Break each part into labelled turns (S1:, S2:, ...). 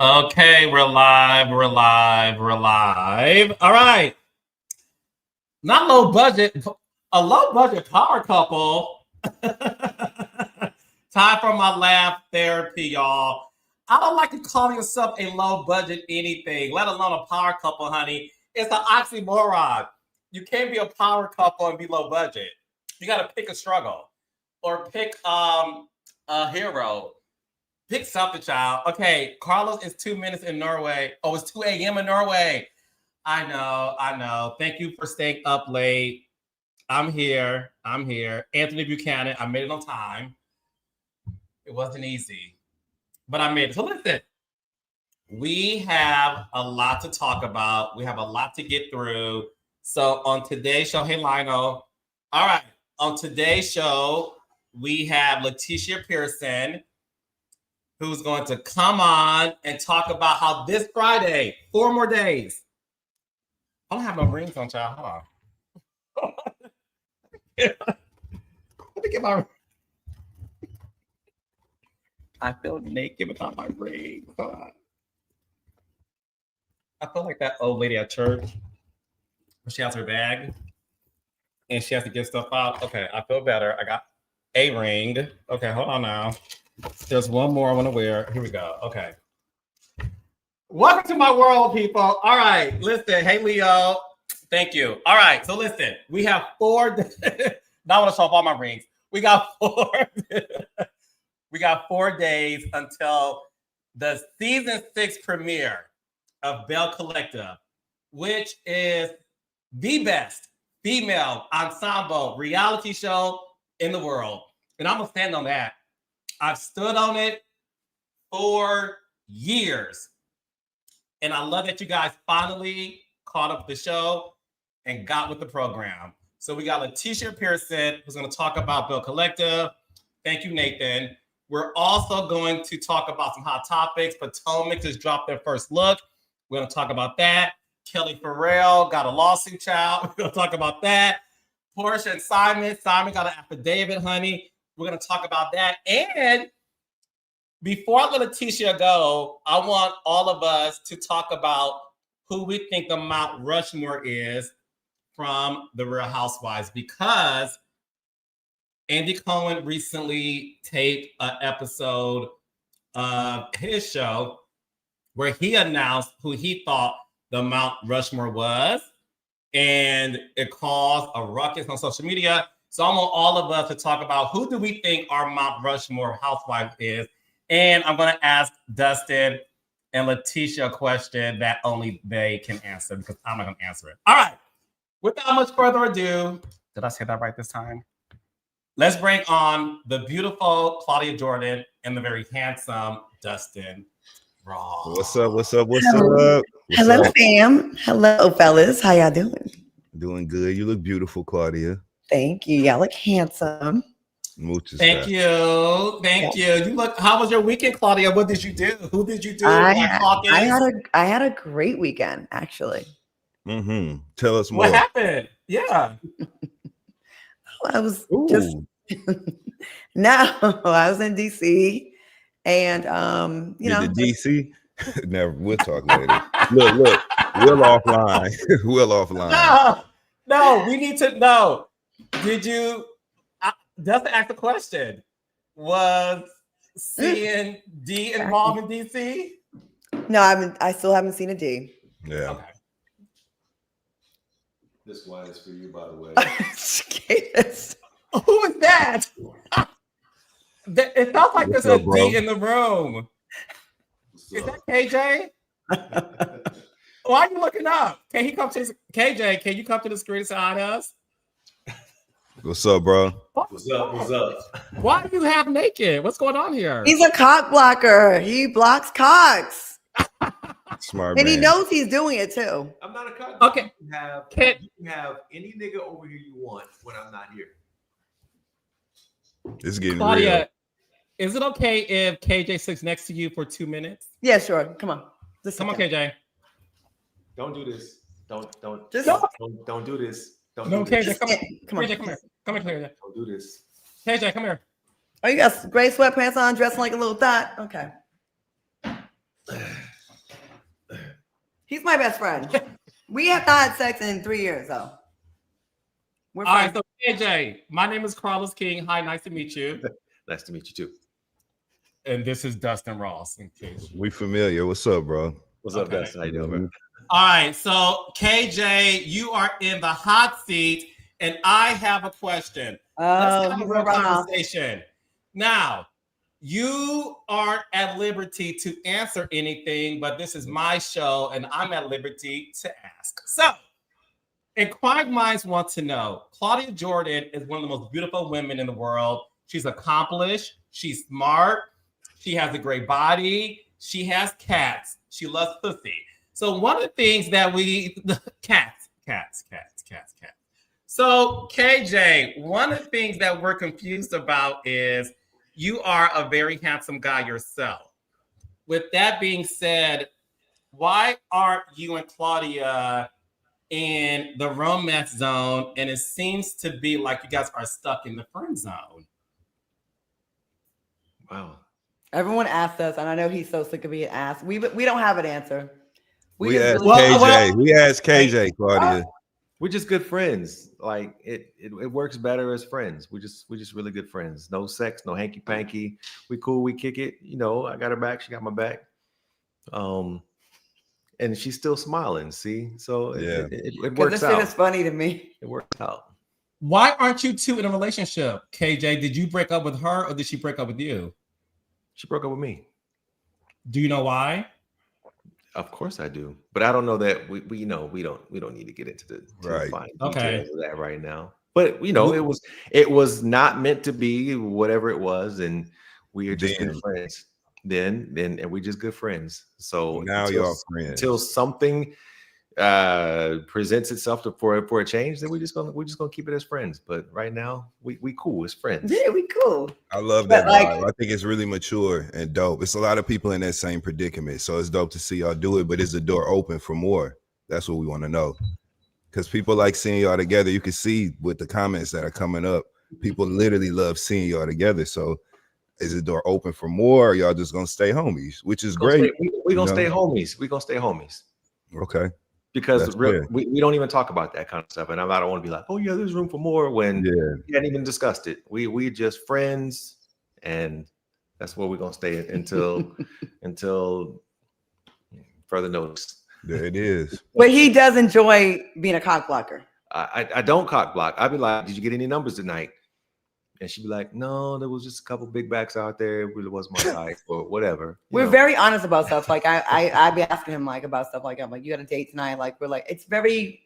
S1: Okay, we're live. All right. Not low budget, a low budget power couple. Time for my laugh therapy, y'all. I don't like to call yourself a low budget anything, let alone a power couple, honey. It's an oxymoron. You can't be a power couple and be low budget. You got to pick a struggle or pick a hero. Pick something, child. Okay, Carlos is 2 minutes in Norway. Oh, it's 2 a.m. in Norway. I know. Thank you for staying up late. I'm here. Anthony Buchanan, I made it on time. It wasn't easy, but I made it. So listen, we have a lot to talk about. We have a lot to get through. So on today's show, hey, Lionel. All right, on today's show, we have Leticia Pearson, who's going to come on and talk about how this Friday, 4 more days. I don't have no rings on, child. Hold on. Let me get my... I feel naked without my ring. Hold on. I feel like that old lady at church where she has her bag and she has to get stuff out. Okay, I feel better. I got a ring. Okay, hold on now. There's one more I want to wear. Here we go. Okay. Welcome to my world, people. All right. Listen. Hey, Leo. Thank you. All right. So listen, we have 4. Now I want to show off all my rings. We got 4. We got 4 days until the season 6 premiere of Belle Collective, which is the best female ensemble reality show in the world. And I'm going to stand on that. I've stood on it for years. And I love that you guys finally caught up with the show and got with the program. So we got Leticia Pearson, who's going to talk about Belle Collective. Thank you, Nathan. We're also going to talk about some hot topics. Potomac just dropped their first look. We're going to talk about that. Kelli Forel got a lawsuit, child. We're going to talk about that. Porsha and Simon. Simon got an affidavit, honey. We're going to talk about that. And before I let Leticia go, I want all of us to talk about who we think the Mount Rushmore is from the Real Housewives, because Andy Cohen recently taped an episode of his show where he announced who he thought the Mount Rushmore was, and it caused a ruckus on social media. So I want all of us to talk about who do we think our Mount Rushmore housewife is. And I'm going to ask Dustin and Leticia a question that only they can answer, because I'm not going to answer it. All right. Without much further ado, did I say that right this time? Let's bring on the beautiful Claudia Jordan and the very handsome Dustin Raw.
S2: What's up?
S3: Hello, fam. Hello, fellas. How y'all doing?
S2: Doing good. You look beautiful, Claudia.
S3: Thank you. Y'all look handsome.
S1: Thank you. You look. How was your weekend, Claudia? What did you do? Who did you do?
S3: I had a great weekend, actually.
S2: Tell us more.
S1: What happened? Yeah.
S3: I was just no. I was in DC, and you know,
S2: DC. Never. We'll talk later. Look. We're offline.
S1: No. We need to know. Did you? Just to ask the question, was C&D involved in DC?
S3: No, I still haven't seen a D.
S2: Yeah.
S1: Okay.
S4: This wine is for you, by the way.
S1: Who is that? It sounds like there's a D in the room. Is that KJ? Why are you looking up? Can he come to KJ? Can you come to the screen and say hi to us?
S2: What's up, bro?
S4: What's up?
S1: Why are you half naked? What's going on here?
S3: He's a cock blocker. He blocks cocks.
S2: Smart
S3: and
S2: man.
S3: he knows he's doing it too.
S4: I'm not a cock.
S1: Okay.
S4: You can have any nigga over here you want when I'm not here.
S2: It's getting
S1: Claudia,
S2: real.
S1: is it okay if KJ sits next to you for 2 minutes?
S3: Yeah, sure. Come on.
S1: Come on, KJ.
S4: Don't do this. Don't do this.
S1: No, KJ, come here.
S3: Come on.
S1: KJ, come here. Come here, KJ.
S4: Don't do this.
S1: KJ, come here.
S3: Oh, you got gray sweatpants on, dressing like a little thot. Okay. He's my best friend. We have not had sex in 3 years, though. We're
S1: All right,
S3: friends.
S1: so KJ, my name is Carlos King. Hi, nice to meet you.
S4: Nice to meet you too.
S1: And this is Dustin Ross. In case
S2: We familiar. What's up, bro?
S4: What's up,
S1: Okay.
S4: Dustin? How you doing, bro?
S1: All right, so KJ, you are in the hot seat, and I have a question. Let's have a real conversation. Now, you aren't at liberty to answer anything, but this is my show, and I'm at liberty to ask. So, inquiring minds want to know, Claudia Jordan is one of the most beautiful women in the world. She's accomplished. She's smart. She has a great body. She has cats. She loves pussy. So one of the things that cats. So KJ, one of the things that we're confused about is you are a very handsome guy yourself. With that being said, why aren't you and Claudia in the romance zone? And it seems to be like you guys are stuck in the friend zone.
S4: Wow.
S3: Everyone asked us, and I know he's so sick of being asked. We don't have an answer.
S2: We
S3: just
S2: asked
S3: really-
S2: KJ. We asked KJ, Claudia.
S4: We're just good friends. Like it works better as friends. We're just really good friends. No sex, no hanky panky. We cool. We kick it. You know, I got her back. She got my back. And she's still smiling. See, so
S2: Yeah.
S4: it works
S3: this shit
S4: out.
S3: is funny to me.
S4: It works out.
S1: Why aren't you two in a relationship? KJ, did you break up with her or did she break up with you?
S4: She broke up with me.
S1: Do you know why?
S4: Of course I do, but I don't know that we know we don't need to get into the
S2: Right.
S4: fine
S1: Okay.
S4: details of that right now. But you know, it was not meant to be, whatever it was, and we are just good friends. Then and we're just good friends. So
S2: Now y'all friends.
S4: Until something presents itself for a change, then we're just gonna keep it as friends. But right now, we cool as friends.
S3: Yeah, we cool.
S2: I love that vibe. I think it's really mature and dope. It's a lot of people in that same predicament. So it's dope to see y'all do it, but is the door open for more? That's what we want to know. Because people like seeing y'all together. You can see with the comments that are coming up, people literally love seeing y'all together. So is the door open for more, or y'all just gonna stay homies, which is great?
S4: We're gonna stay homies. We're gonna stay homies.
S2: Okay.
S4: Because we don't even talk about that kind of stuff, and I don't want to be like, oh yeah, there's room for more when we hadn't even discussed it. We just friends, and that's where we're gonna stay until further notice.
S2: There it is.
S3: But he does enjoy being a cock blocker.
S4: I don't cock block. I'd be like, did you get any numbers tonight? And she'd be like, no, there was just a couple big backs out there. It really wasn't my type or whatever.
S3: We're very honest about stuff. Like I'd be asking him like about stuff like I'm like, you got a date tonight? Like we're like, it's very,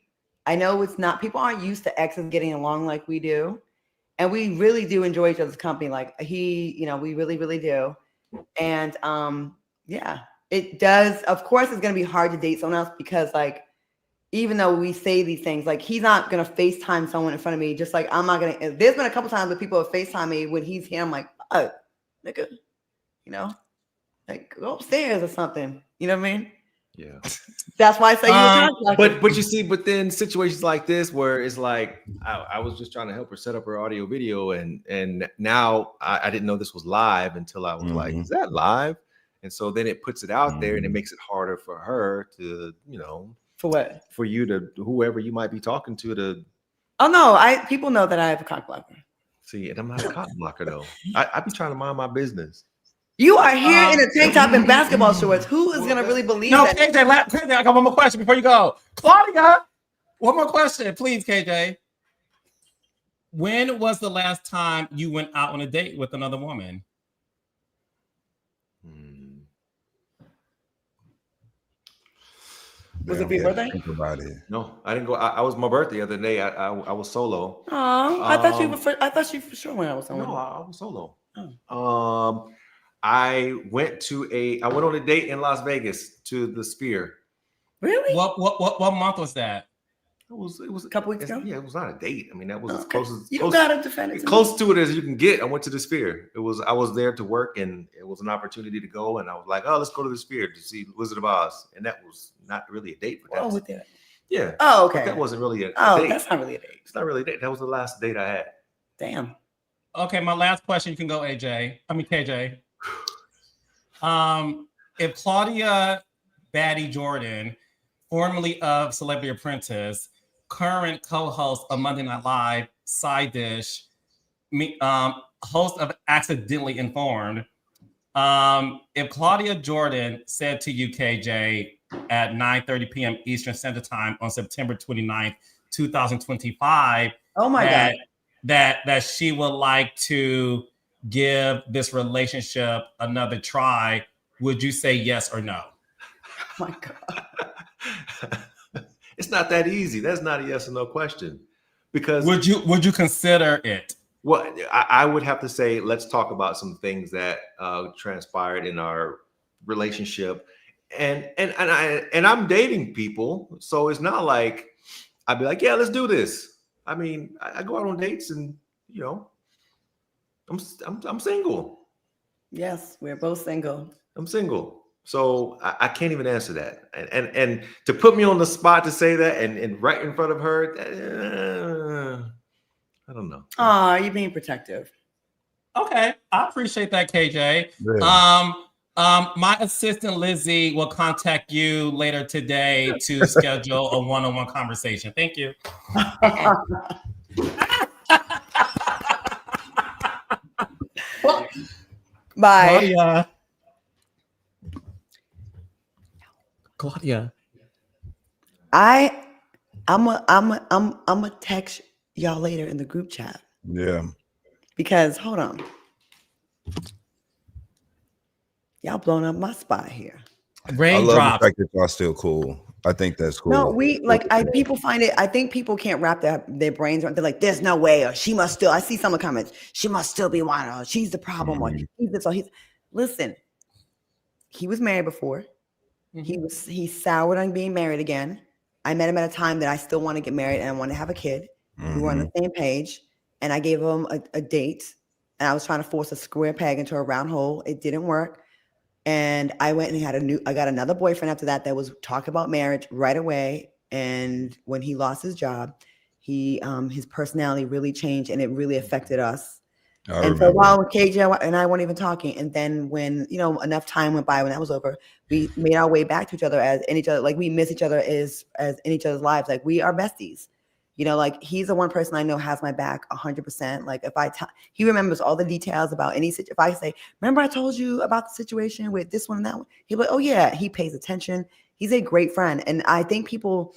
S3: I know it's not, people aren't used to exes getting along like we do. And we really do enjoy each other's company. Like we really, really do. And yeah, it does. Of course, it's gonna be hard to date someone else because like, even though we say these things, like he's not gonna FaceTime someone in front of me, just like I'm not gonna. There's been a couple times that people have FaceTime me when he's here. I'm like, oh, nigga, like go upstairs or something. You know what I mean?
S4: Yeah.
S3: That's why I say you.
S4: But you see, but then situations like this where it's like I was just trying to help her set up her audio video, and now I didn't know this was live until I was like, is that live? And so then it puts it out there, and it makes it harder for her to,
S3: For what?
S4: For you to whoever you might be talking to.
S3: Oh no, people know that I have a cock blocker.
S4: See, and I'm not a cock blocker though. I be trying to mind my business.
S3: You are here in a tank top and basketball shorts. Who is gonna really believe that?
S1: KJ, I got one more question before you go. Claudia, one more question, please, KJ. When was the last time you went out on a date with another woman?
S3: Was it for your birthday?
S2: Think about it.
S4: No, I didn't go. I was my birthday the other day. I was solo.
S3: Oh, I thought you for sure when I was solo.
S4: No, I was solo. I went on a date in Las Vegas to the Sphere.
S3: Really?
S1: What month was that?
S4: It was
S3: a couple weeks ago.
S4: Yeah, it was not a date. I mean, that was as close as
S3: you gotta defend it.
S4: Close to it as you can get. I went to the Sphere. I was there to work, and it was an opportunity to go. And I was like, oh, let's go to the Sphere to see Wizard of Oz. And that was not really a date. But
S3: with that.
S4: Yeah.
S3: Oh, okay.
S4: But that wasn't really a date.
S3: That's not really a date.
S4: It's not really a date. That was the last date I had.
S3: Damn.
S1: Okay, my last question. You can go, KJ. If Claudia Baddie Jordan formerly of Celebrity Apprentice, current co-host of Monday Night Live, Side Dish, host of Accidentally Informed. If Claudia Jordan said to you, KJ, at 9:30 p.m. Eastern Standard Time on September 29th, 2025,
S3: oh my God,
S1: that she would like to give this relationship another try, would you say yes or no?
S3: oh my God.
S4: It's not that easy. That's not a yes or no question. Because
S1: would you consider it?
S4: Well, I would have to say, let's talk about some things that transpired in our relationship, and I'm dating people, so it's not like I'd be like, yeah, let's do this. I mean, I go out on dates, and you know, I'm single.
S3: Yes, we're both single.
S4: I'm single, so I can't even answer that. And to put me on the spot to say that, and right in front of her. I don't know.
S3: Oh, you're being protective.
S1: Okay, I appreciate that, KJ.
S2: Yeah.
S1: My assistant Lizzie will contact you later today to schedule a one-on-one conversation. Thank you.
S3: Bye.
S1: Claudia.
S3: I'm a text y'all later in the group chat.
S2: Yeah.
S3: Because hold on. Y'all blowing up my spot here.
S2: I love
S1: Raindrops.
S2: the fact that y'all still cool. I think that's cool.
S3: No, people find it. I think people can't wrap their brains around. They're like, "There's no way," or "She must still." I see some of the comments. She must still be one. Or she's the problem. Or he's this. Or he's. Listen, he was married before. He soured on being married again. I met him at a time that I still want to get married and I want to have a kid. We were on the same page, and I gave him a date, and I was trying to force a square peg into a round hole. It didn't work. And I went and I got another boyfriend after that was talking about marriage right away. And when he lost his job, his personality really changed and it really affected us. And for a while, KJ and I weren't even talking. And then when, enough time went by, when that was over, we made our way back to each other like we miss each other as in each other's lives. Like we are besties. Like he's the one person I know has my back 100%. Like if he remembers all the details about any situation. If I say, remember I told you about the situation with this one and that one, he'll be like, oh yeah, he pays attention. He's a great friend. And I think people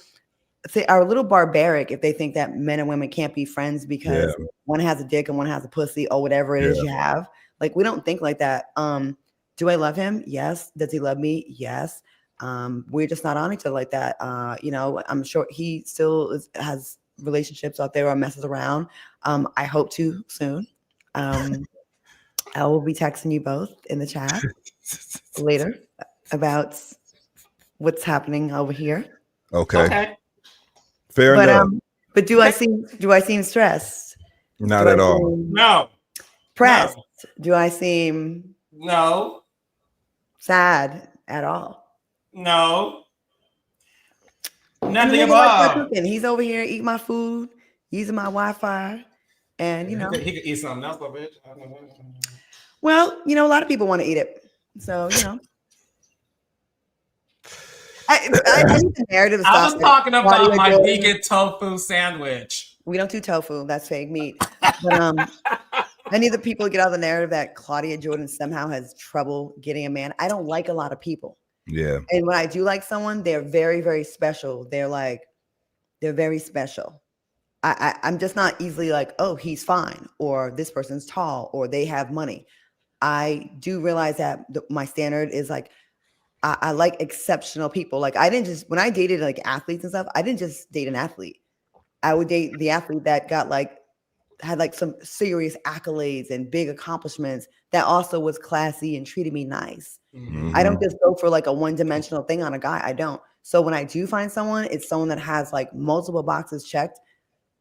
S3: are a little barbaric if they think that men and women can't be friends because one has a dick and one has a pussy or whatever it is you have. Like we don't think like that. Do I love him? Yes. Does he love me? Yes. We're just not on each other like that. I'm sure he still has relationships out there or messes around. I hope to soon. I will be texting you both in the chat later about what's happening over here.
S2: Okay. Fair enough.
S3: But do I seem stressed?
S2: Not at all.
S1: No.
S3: Pressed? No. Do I seem sad at all?
S1: No. Nothing above.
S3: He's over here eating my food, using my Wi-Fi, and
S1: he could eat something else, bitch.
S3: Well, a lot of people want to eat it, so I need the narrative.
S1: I was talking about my vegan tofu sandwich.
S3: We don't do tofu; that's fake meat. But I need the people to get out of the narrative that Claudia Jordan somehow has trouble getting a man. I don't like a lot of people.
S2: Yeah.
S3: And when I do like someone, they're very, very special. They're very special. I'm just not easily like, oh, he's fine, or this person's tall, or they have money. I do realize that my standard is like, I like exceptional people. Like when I dated like athletes and stuff, I didn't just date an athlete. I would date the athlete that had like some serious accolades and big accomplishments that also was classy and treated me nice. I don't just go for like a one-dimensional thing on a guy. I don't. So when I do find someone, it's someone that has like multiple boxes checked.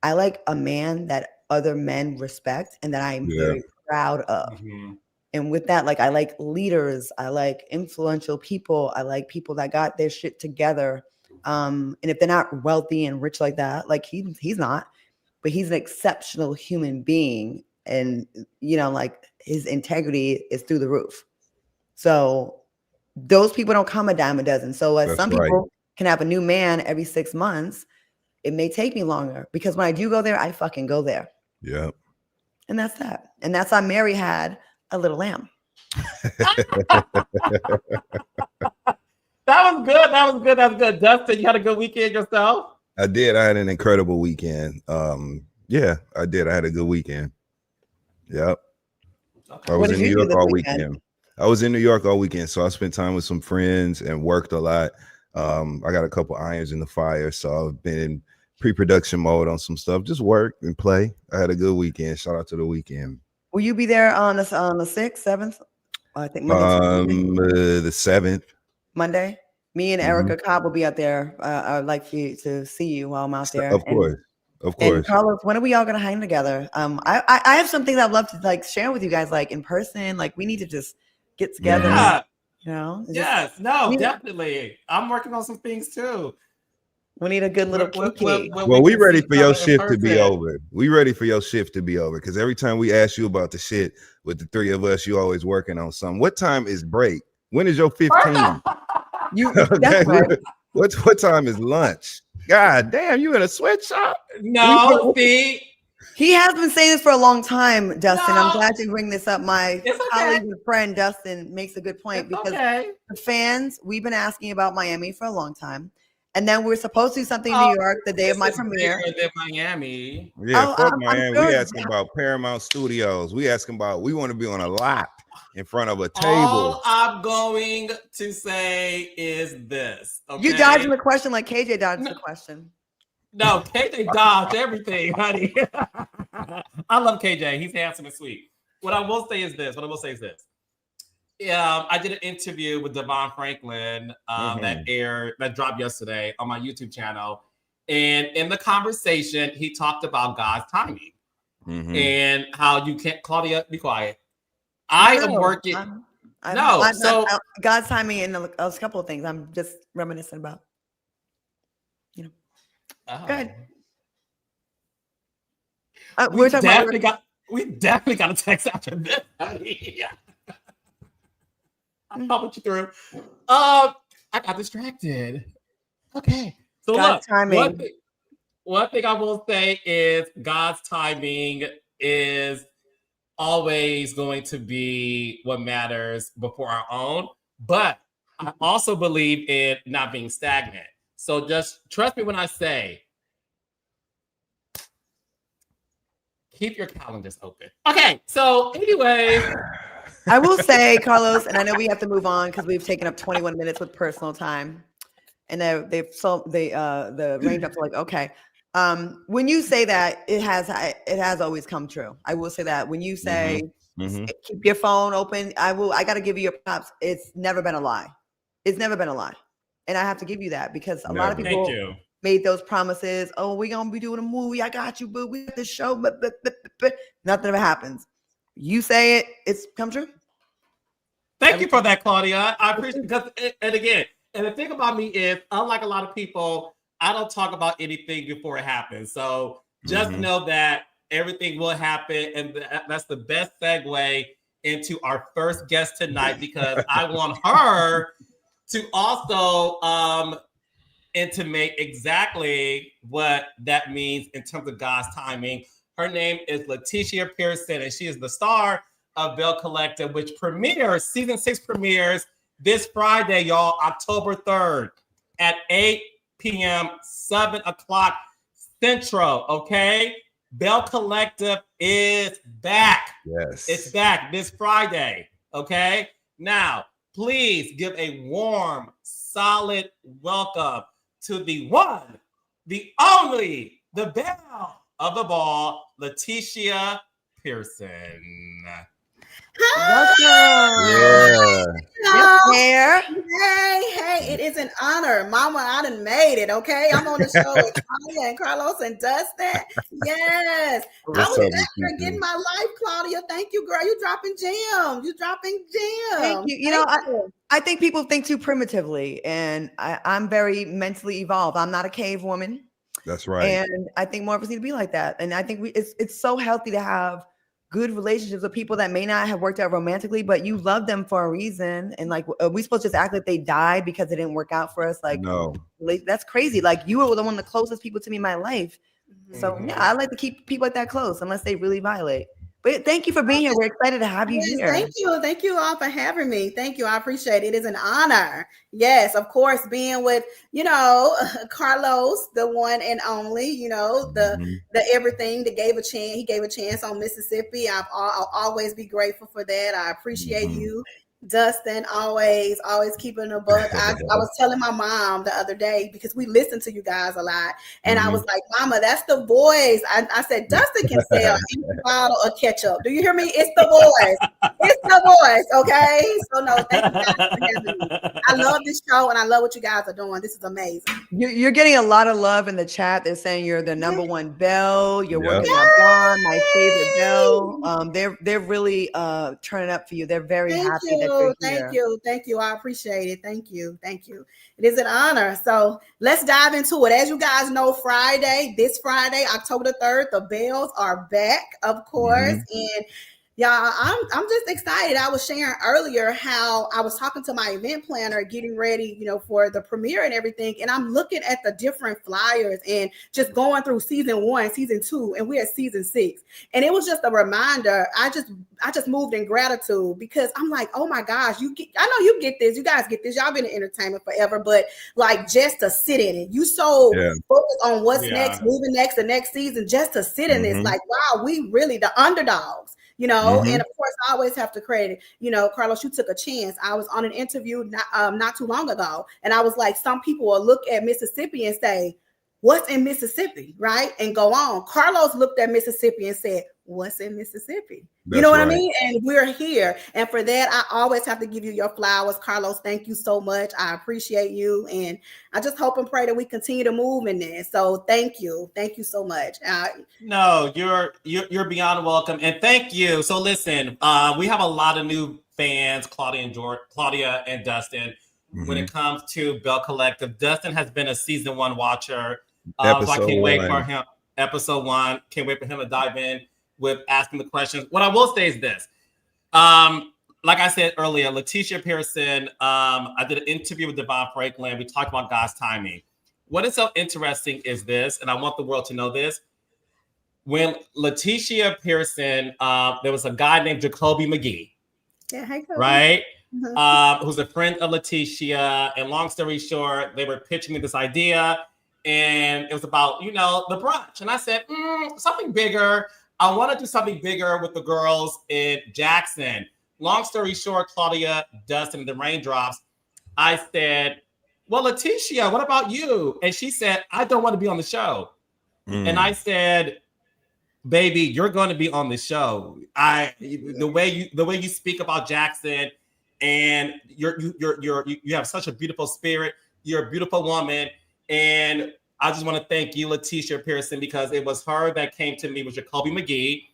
S3: I like a man that other men respect and that I'm very proud of. And with that, like I like leaders, I like influential people, I like people that got their shit together. And if they're not wealthy and rich like that, like he's not, but he's an exceptional human being. And like his integrity is through the roof. So those people don't come a dime a dozen. So some people can have a new man every 6 months, it may take me longer because when I do go there, I fucking go there.
S2: Yeah.
S3: And that's that. And that's why Mary had a little lamb.
S1: That was good. That was good. That was good. Dustin, you had a good weekend yourself?
S2: I did. I had an incredible weekend. Yeah, I did. I had a good weekend. Yep.
S1: Okay.
S2: I
S3: What
S2: was
S3: did
S2: in
S3: you
S2: New
S3: do
S2: York
S3: this
S2: all
S3: weekend?
S2: weekend. I was in New York all weekend, so I spent time with some friends and worked a lot. I got a couple irons in the fire, so I've been in pre-production mode on some stuff. Just work and play. I had a good weekend. Shout out to the weekend.
S3: Will you be there on the 6th, 7th? I think Monday.
S2: The 7th.
S3: Monday. Me and Erica Cobb will be out there. I would like you to see you while I'm out there.
S2: Of course.
S3: And Carlos, when are we all gonna hang together? I have something that I'd love to like share with you guys, like in person. Like we need to just get together.
S1: Yeah.
S3: You know?
S1: Yes. No, definitely. I'm working on some things too.
S3: We need a good little kiki.
S2: Well, we ready for your shift to be over. We ready for your shift to be over because every time we ask you about the shit with the three of us, you always working on something. What time is break? When is your 15? That's right. What time is lunch? God damn, you in a sweatshop?
S1: No, see.
S3: He has been saying this for a long time, Dustin.
S1: No.
S3: I'm glad you bring this up. My colleague and friend Dustin makes a good point because the fans, we've been asking about Miami for a long time. And then we're supposed to do something in New York the day of my premiere.
S1: Than Miami.
S2: Yeah, fuck Miami. We asking about Paramount Studios. We want to be on a lot in front of a table.
S1: All I'm going to say is this. Okay?
S3: You dodging the question like KJ dodged the question.
S1: No, KJ dodged everything, honey. I love KJ. He's handsome and sweet. What I will say is this. I did an interview with Devon Franklin that dropped yesterday on my YouTube channel. And in the conversation, he talked about God's timing and how you can't, Claudia, be quiet. I am working.
S3: God's timing and a couple of things I'm just reminiscing about. You know. Go ahead.
S1: We definitely got a text after this. I'll put you through. I got distracted. Okay. So
S3: God's timing.
S1: One thing I will say is God's timing is always going to be what matters before our own. But I also believe in not being stagnant. So just trust me when I say, keep your calendars open. Okay. So anyway.
S3: I will say, Carlos, and I know we have to move on because we've taken up 21 minutes with personal time, and the raindrops are like, okay. When you say that, it has always come true. I will say that when you say keep your phone open, I got to give you your props. It's never been a lie. It's never been a lie, and I have to give you that because a lot of people made those promises. Oh, we're gonna be doing a movie. I got you, boo. We got this show, but nothing ever happens. You say it, it's come true.
S1: Thank you for that, Claudia. I appreciate it because, and the thing about me is, unlike a lot of people, I don't talk about anything before it happens. So just know that everything will happen, and that's the best segue into our first guest tonight because I want her to also intimate exactly what that means in terms of God's timing. Her name is Leticia Pearson, and she is the star of Belle Collective, which season 6 premieres this Friday, y'all, October 3rd at 8 p.m., 7 o'clock Central, okay? Belle Collective is back.
S2: Yes.
S1: It's back this Friday, okay? Now, please give a warm, solid welcome to the one, the only, the belle of the ball, Leticia Pearson.
S3: Welcome.
S2: Yeah.
S5: Hey, it is an honor. Mama, I done made it, okay? I'm on the show with Claudia and Carlos and Dustin. Yes. I was back here getting my life, Claudia. Thank you, girl. You dropping gems.
S3: Thank you. You know, I think people think too primitively, and I'm very mentally evolved. I'm not a cave woman.
S2: That's right.
S3: And I think more of us need to be like that. And I think it's so healthy to have good relationships with people that may not have worked out romantically, but you love them for a reason. And like, are we supposed to just act like they died because it didn't work out for us? Like,
S2: No.
S3: that's crazy. Like, you were the one of the closest people to me in my life. So yeah, I like to keep people like that close unless they really violate. But thank you for being here. We're excited to have you here.
S5: Thank you. Thank you all for having me. Thank you. I appreciate it. It is an honor. Yes, of course, being with, Carlos, the one and only, the everything that gave a chance. He gave a chance on Mississippi. I'll always be grateful for that. I appreciate you. Dustin, always keeping a buck. I was telling my mom the other day, because we listen to you guys a lot, and I was like, Mama, that's the boys. I said, Dustin can sell any bottle of ketchup. Do you hear me? It's the boys. It's the boys, okay? So no, thank you guys for having me. I love this show, and I love what you guys are doing. This is amazing.
S3: You're getting a lot of love in the chat. They're saying you're the number one Belle. You're working on Blonde, my favorite Belle. They're really turning up for you. They're very happy that you're here.
S5: Thank you. I appreciate it. Thank you. It is an honor. So let's dive into it. As you guys know, this Friday, October the 3rd, the Bells are back, of course, and y'all, I'm just excited. I was sharing earlier how I was talking to my event planner, getting ready, for the premiere and everything. And I'm looking at the different flyers and just going through season 1, season 2, and we're at season 6. And it was just a reminder. I just moved in gratitude, because I'm like, oh my gosh, I know you get this. You guys get this. Y'all been in entertainment forever, but like, just to sit in it. You focused on what's next, moving next, the next season, just to sit in this. Like, wow, we really the underdogs. And of course, I always have to credit, Carlos, you took a chance. I was on an interview not too long ago, and I was like, some people will look at Mississippi and say, what's in Mississippi, right? And go on. Carlos looked at Mississippi and said, what's in Mississippi? You know what I mean? And we're here. And for that, I always have to give you your flowers. Carlos, thank you so much. I appreciate you. And I just hope and pray that we continue to move in this. So thank you. Thank you so much.
S1: No, you're beyond welcome. And thank you. So listen, we have a lot of new fans, Claudia and Dustin, when it comes to Belle Collective. Dustin has been a season 1 watcher. So I can't wait for him. Episode 1. Can't wait for him to dive in with asking the questions. What I will say is this. Like I said earlier, Leticia Pearson, I did an interview with Devon Franklin. We talked about God's timing. What is so interesting is this, and I want the world to know this. When Leticia Pearson, there was a guy named Jacoby McGee, right? Who's a friend of Leticia. And long story short, they were pitching me this idea, and it was about, the brunch. And I said, something bigger. I want to do something bigger with the girls in Jackson. Long story short, Claudia, Dustin, and the Raindrops, I said, well, Leticia, what about you? And she said, I don't want to be on the show. And I said, baby, you're going to be on the show. The way you speak about Jackson, and you have such a beautiful spirit. You're a beautiful woman. And I just want to thank you, Leticia Pearson, because it was her that came to me with Jacoby McGee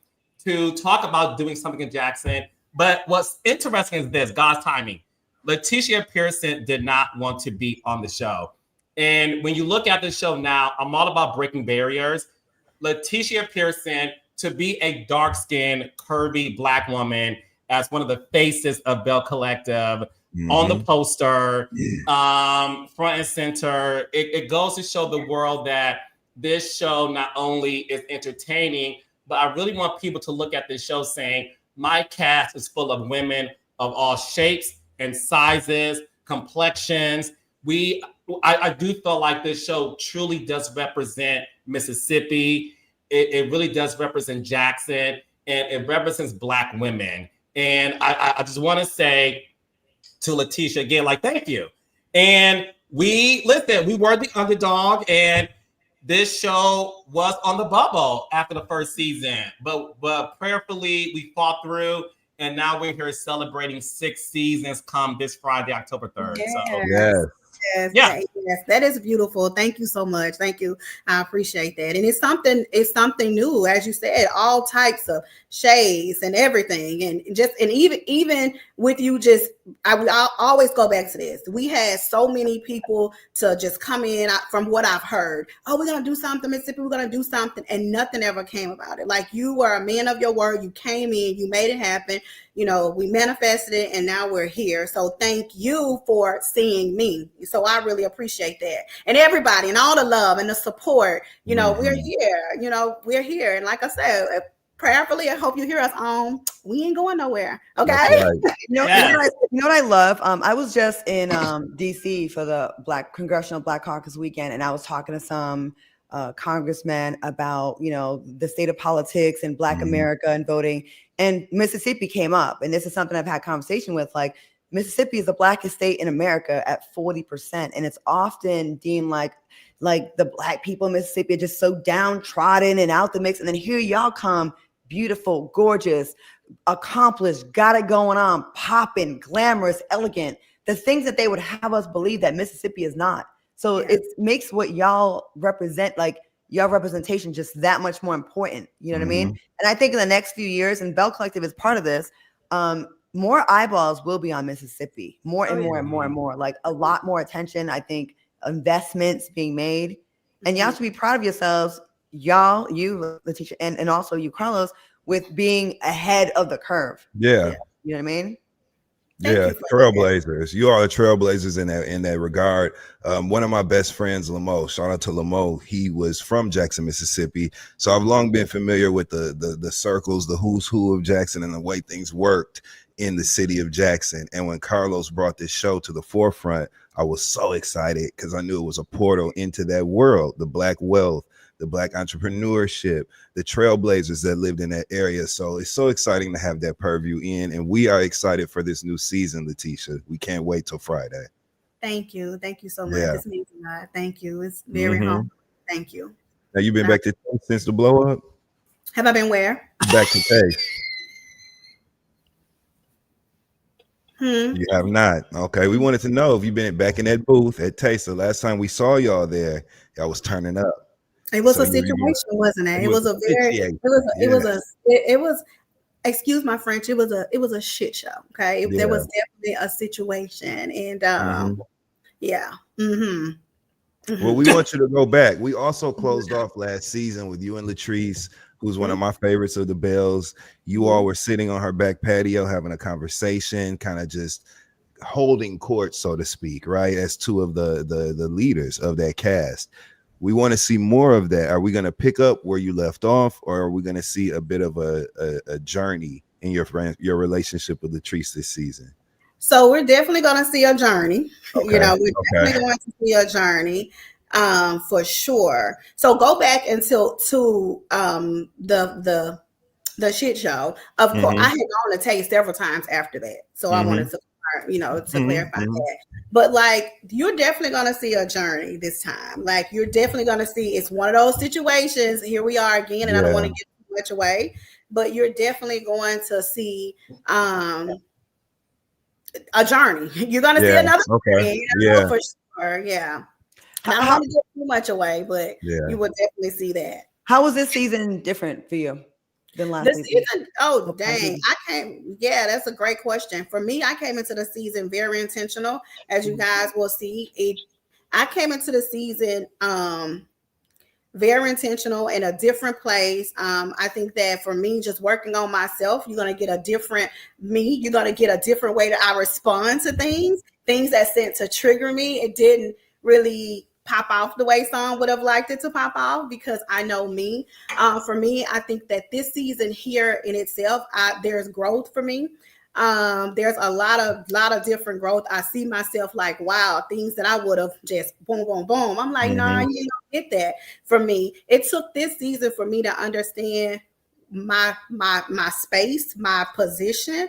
S1: to talk about doing something in Jackson. But what's interesting is this, God's timing. Leticia Pearson did not want to be on the show. And when you look at the show now, I'm all about breaking barriers. Leticia Pearson, to be a dark-skinned, curvy Black woman as one of the faces of Belle Collective, on the poster, front and center. It goes to show the world that this show not only is entertaining, but I really want people to look at this show saying, my cast is full of women of all shapes and sizes, complexions. I do feel like this show truly does represent Mississippi. It really does represent Jackson, and it represents Black women. And I just want to say to Leticia again, like, thank you. And we were the underdog, and this show was on the bubble after the first season, but prayerfully we fought through, and now we're here celebrating 6 seasons come this Friday, October 3rd.
S3: Yes.
S1: So Yeah.
S5: Yes, that is beautiful. Thank you so much. Thank you. I appreciate that. And it's something new, as you said, all types of shades and everything. And even with you, I'll always go back to this. We had so many people to just come in from what I've heard. Oh, we're gonna do something, Mississippi, we're gonna do something, and nothing ever came about it. Like, you were a man of your word, you came in, you made it happen. You know, we manifested it, and now we're here. So thank you for seeing me. So I really appreciate that. And everybody, and all the love and the support, you know, we're here. And like I said, prayerfully, I hope you hear us on. We ain't going nowhere. Okay.
S2: Right.
S3: You know what I love? I was just in DC for the Congressional Black Caucus weekend, and I was talking to some congressmen about, you know, the state of politics and Black America and voting. And Mississippi came up. And this is something I've had conversation with. Like, Mississippi is the blackest state in America at 40%. And it's often deemed like the Black people in Mississippi are just so downtrodden and out the mix. And then here y'all come, beautiful, gorgeous, accomplished, got it going on, popping, glamorous, elegant, the things that they would have us believe that Mississippi is not. So it makes what y'all represent, like your representation, just that much more important. You know what I mean? And I think in the next few years, and Belle Collective is part of this, more eyeballs will be on Mississippi, more and more, like a lot more attention. I think investments being made, and y'all should be proud of yourselves, y'all, you, Leticia, and also you, Carlos, with being ahead of the curve.
S2: Yeah.
S3: You know what I mean?
S2: Yeah, trailblazers. You are trailblazers in that regard. One of my best friends, Lamo, shout out to Lamo. He was from Jackson, Mississippi. So I've long been familiar with the circles, the who's who of Jackson, and the way things worked in the city of Jackson. And when Carlos brought this show to the forefront, I was so excited because I knew it was a portal into that world, the Black wealth, the Black entrepreneurship, the trailblazers that lived in that area. So it's so exciting to have that purview in, and we are excited for this new season, Leticia. We can't wait till Friday.
S5: Thank you so much. This means a lot. Thank you. It's very humble. Thank you.
S2: Now, you've been back to Taste since the blow up?
S5: Have I been where?
S2: Back to Taste. You have not. Okay, we wanted to know if you've been back in that booth at Taste. The last time we saw y'all there, y'all was turning up.
S5: It was a situation, wasn't it? It was excuse my French, it was a shit show. Okay. There was definitely a situation. And
S2: well, we want you to go back. We also closed off last season with you and Latrice, who's one of my favorites of the Bells. You all were sitting on her back patio having a conversation, kind of just holding court, so to speak, right? As two of the leaders of that cast. We want to see more of that. Are we going to pick up where you left off, or are we going to see a bit of a journey in your relationship with Latrice this season?
S5: So we're definitely going to see a journey. Okay. You know, we're definitely going to see a journey, for sure. So go back until the shit show. Of course, I had gone to Taste several times after that. So I wanted to, to clarify that. But like, you're definitely going to see a journey this time. Like, you're definitely going to see, it's one of those situations. Here we are again, and I don't want to give too much away, but you're definitely going to see a journey. You're going to see another journey, for sure. Yeah. And I don't want to give too much away, but you will definitely see that.
S3: How was this season different for you than last season?
S5: Oh, dang. That's a great question. For me, I came into the season very intentional, as you guys will see. I came into the season very intentional, in a different place. I think that for me, just working on myself, you're going to get a different me. You're going to get a different way that I respond to things that sent to trigger me. It didn't really pop off the way some would have liked it to pop off, because I know me. For me, I think that this season here in itself, there's growth for me. There's a lot of different growth. I see myself like, wow, things that I would have just boom, boom, boom. I'm like, nah, you don't get that. For me, it took this season for me to understand my space, my position.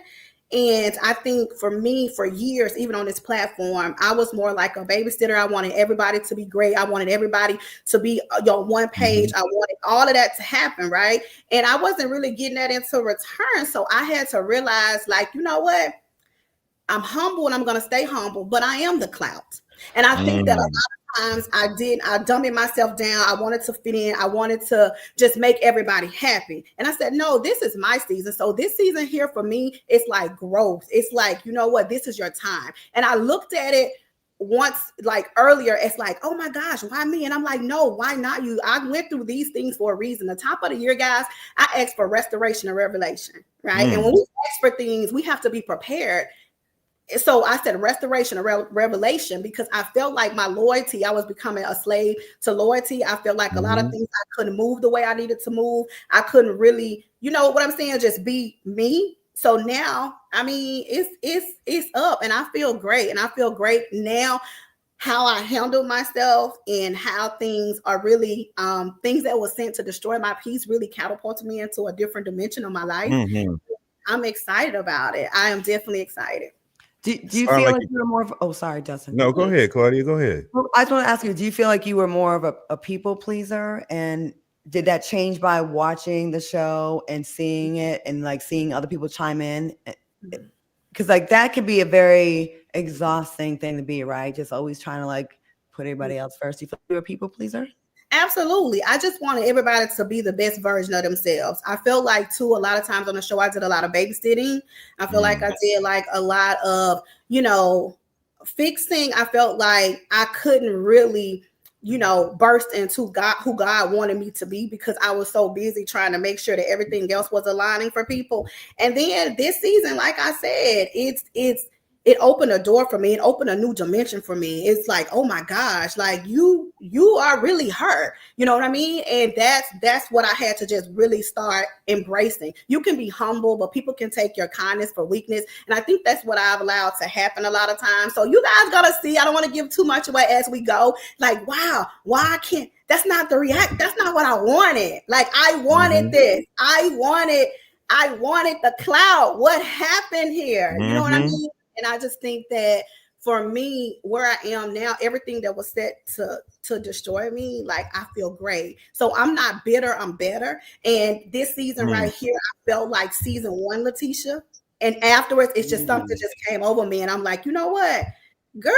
S5: And I think for me, for years, even on this platform, I was more like a babysitter. I wanted everybody to be great. I wanted everybody to be on one page. I wanted all of that to happen, right? And I wasn't really getting that into return. So I had to realize, like, you know what? I'm humble and I'm going to stay humble, but I am the clout. And I think that a lot of times I dumbed myself down. I wanted to fit in. I wanted to just make everybody happy. And I said, no, this is my season. So this season here for me, it's like growth. It's like, you know what, this is your time. And I looked at it once, like earlier, it's like, oh my gosh, why me? And I'm like, no, why not you? I went through these things for a reason. The top of the year, guys, I asked for restoration and revelation, right? And when we ask for things, we have to be prepared. So I said restoration or revelation, because I felt like my loyalty, I was becoming a slave to loyalty. I felt like a lot of things I couldn't move the way I needed to move. I couldn't really, you know what I'm saying, just be me. So now, I mean, it's up, and I feel great. And I feel great now how I handle myself and how things are really things that were sent to destroy my peace really catapulted me into a different dimension of my life. I'm excited about it. I am definitely excited.
S3: Do you feel like you were more of, oh, sorry, Justin.
S2: No, go ahead, Claudia. Go ahead.
S3: Well, I just want to ask you, do you feel like you were more of a people pleaser? And did that change by watching the show and seeing it and like seeing other people chime in? Because like that could be a very exhausting thing to be, right? Just always trying to like put everybody else first. Do you feel like you're a people pleaser?
S5: Absolutely. I just wanted everybody to be the best version of themselves. I felt like too, a lot of times on the show, I did a lot of babysitting. I feel like I did like a lot of, you know, fixing. I felt like I couldn't really, you know, burst into God, who God wanted me to be, because I was so busy trying to make sure that everything else was aligning for people. And then this season, like I said, it opened a door for me. It opened a new dimension for me. It's like, oh my gosh, like you are really her. You know what I mean? And that's what I had to just really start embracing. You can be humble, but people can take your kindness for weakness. And I think that's what I've allowed to happen a lot of times. So you guys gotta see, I don't want to give too much away as we go. Like, wow, why I can't, that's not the react. That's not what I wanted. Like I wanted this. I wanted the cloud. What happened here? You know what I mean? And I just think that for me, where I am now, everything that was set to destroy me, like I feel great. So I'm not bitter, I'm better. And this season right here, I felt like season 1 Leticia. And afterwards, it's just something just came over me. And I'm like, you know what, girl,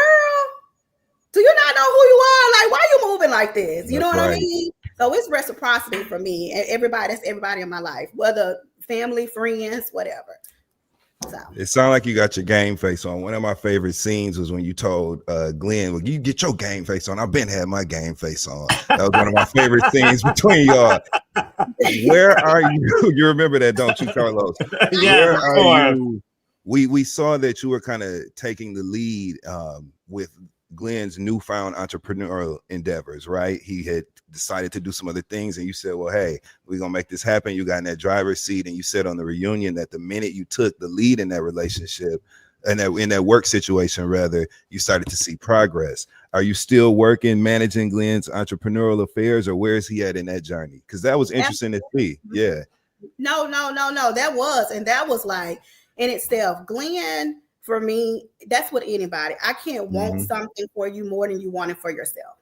S5: do you not know who you are? Like, why are you moving like this? You know what I mean? So it's reciprocity for me. And that's everybody in my life, whether family, friends, whatever. So.
S2: It sounded like you got your game face on. One of my favorite scenes was when you told Glenn, well, you get your game face on. I've been had my game face on. That was one of my favorite scenes between y'all. Where are you? You remember that, don't you, Carlos?
S1: Yeah,
S2: where are you? We saw that you were kind of taking the lead with Glenn's newfound entrepreneurial endeavors, right? He had decided to do some other things, and you said, well, hey, we're gonna make this happen. You got in that driver's seat, and you said on the reunion that the minute you took the lead in that relationship and in that work situation, rather, you started to see progress. Are you still working, managing Glenn's entrepreneurial affairs, or where is he at in that journey? Because that was interesting to see. Yeah.
S5: No. That was like in itself. Glenn, for me, that's what anybody. I can't want something for you more than you want it for yourself.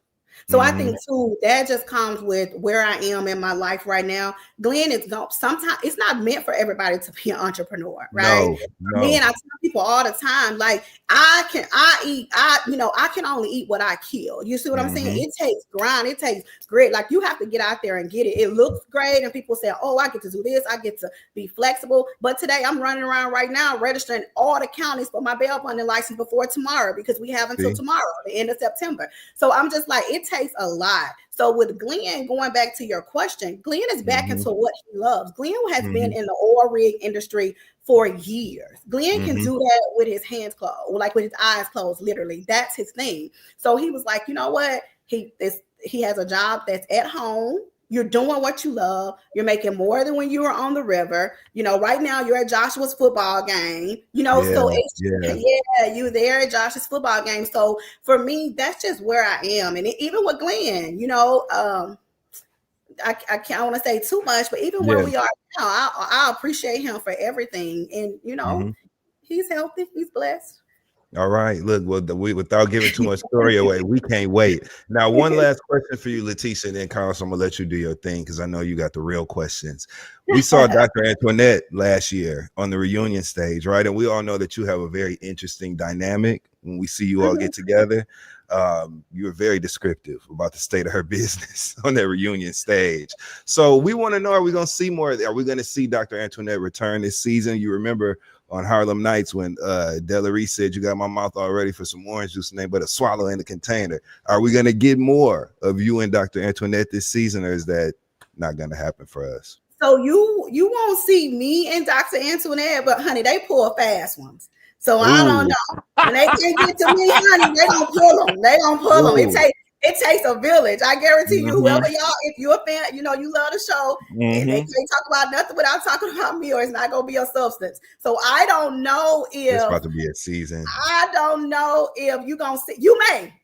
S5: So I think too, that just comes with where I am in my life right now. Glenn is sometimes it's not meant for everybody to be an entrepreneur, right?
S2: No.
S5: Me, and I tell people all the time, like I can only eat what I kill. You see what I'm saying? It takes grind, it takes grit. Like you have to get out there and get it. It looks great, and people say, "Oh, I get to do this, I get to be flexible." But today I'm running around right now registering all the counties for my bail bonding license before tomorrow, because we have until tomorrow, the end of September. So I'm just like, it takes a lot. So with Glenn, going back to your question, Glenn is back into what he loves. Glenn has been in the oil rig industry for years. Glenn can do that with his hands closed, like with his eyes closed, literally. That's his thing. So he was like, you know what? He has a job that's at home. You're doing what you love. You're making more than when you were on the river. You know, right now you're at Joshua's football game. You know, you're there at Joshua's football game. So for me, that's just where I am. And even with Glenn, you know, I can't want to say too much, but even where we are now, I appreciate him for everything. And you know, he's healthy, he's blessed.
S2: All right. Look, without giving too much story away, we can't wait. Now, one last question for you, Leticia, and then Carlos, I'm gonna let you do your thing because I know you got the real questions. We saw Dr. Antoinette last year on the reunion stage, right? And we all know that you have a very interesting dynamic when we see you all get together. You were very descriptive about the state of her business on that reunion stage. So we want to know, are we going to see more? Are we going to see Dr. Antoinette return this season? You remember on Harlem Nights when Delary said, you got my mouth all ready for some orange juice, but a swallow in the container. Are we going to get more of you and Dr. Antoinette this season, or is that not going to happen for us?
S5: So you won't see me and Dr. Antoinette, but honey, they pull fast ones. So I don't know. When they can't get to me, honey, they don't pull them. They don't pull them. It takes a village. I guarantee you, whoever y'all, if you're a fan, you know, you love the show, and they can't talk about nothing without talking about me, or it's not gonna be a substance. So I don't know if
S2: it's about to be a season.
S5: I don't know if you're gonna see. You may.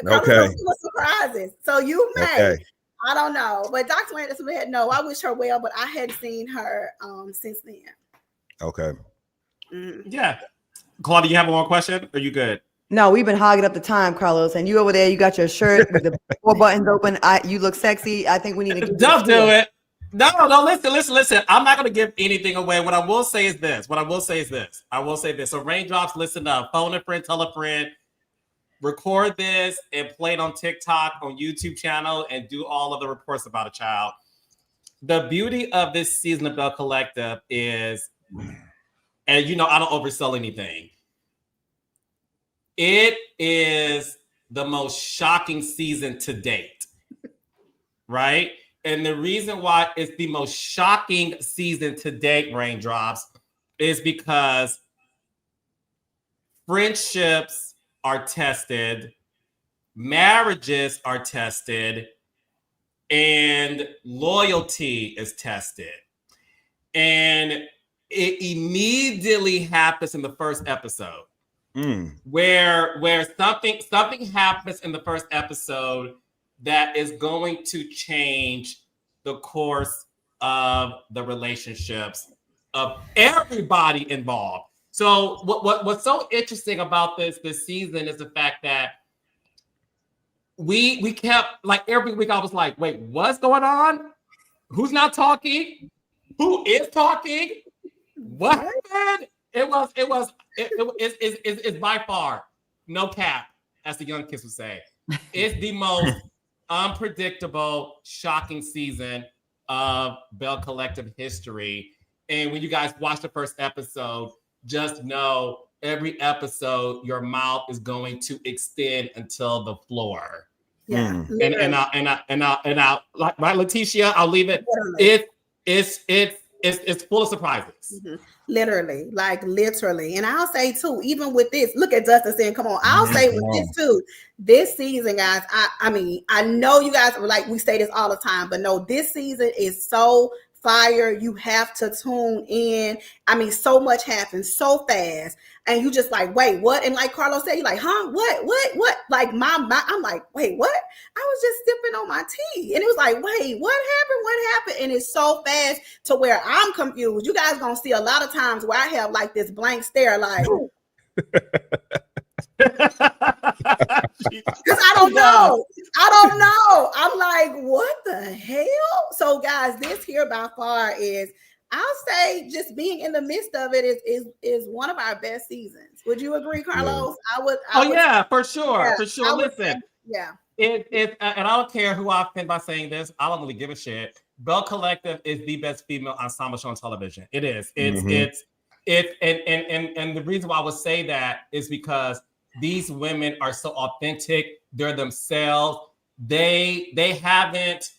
S2: Okay.
S5: Surprises. So you may.
S2: Okay.
S5: I don't know. But Dr. Antoinette, no, I wish her well, but I hadn't seen her since then.
S2: Okay.
S1: Yeah. Claudia, you have one more question? Or are you good?
S3: No, we've been hogging up the time, Carlos. And you over there, you got your shirt with the 4 buttons open. You look sexy. I think we need to
S1: don't do it. No, listen. I'm not going to give anything away. What I will say is this. So raindrops, listen up. Phone a friend, tell a friend. Record this and play it on TikTok, on YouTube channel, and do all of the reports about a child. The beauty of this season of Belle Collective is, and you know, I don't oversell anything. It is the most shocking season to date, right? And the reason why it's the most shocking season to date, raindrops, is because friendships are tested, marriages are tested, and loyalty is tested. And it immediately happens in the first episode, where something happens in the first episode that is going to change the course of the relationships of everybody involved. So what's so interesting about this season is the fact that we kept, like, every week I was like, wait, what's going on? Who's not talking? Who is talking? What happened? It's by far, no cap, as the young kids would say. It's the most unpredictable, shocking season of Belle Collective history. And when you guys watch the first episode, just know every episode your mouth is going to extend until the floor.
S5: Yeah.
S1: And I'll like, right, Leticia, I'll leave it. It's full of surprises.
S5: Literally. And I'll say too, even with this, look at Dustin saying, come on, I'll say with this too, this season, guys, I mean, I know you guys, like, we say this all the time, but no, this season is so fire. You have to tune in. I mean, so much happens so fast, and you just like, wait, what? And like Carlos said, you're like, huh? What? Like I'm like, wait, what? I was just sipping on my tea, and it was like, wait, what happened? And it's so fast to where I'm confused. You guys gonna see a lot of times where I have like this blank stare, like. Because I don't know. I'm like, what the hell? So guys, this here by far is, I'll say, just being in the midst of it is one of our best seasons. Would you agree, Carlos? I would.
S1: Yeah, for sure.
S5: Yeah,
S1: For sure. Listen.
S5: Yeah.
S1: And I don't care who I offend by saying this. I don't really give a shit. Belle Collective is the best female ensemble show on television. It is. And the reason why I would say that is because these women are so authentic. They're themselves. They haven't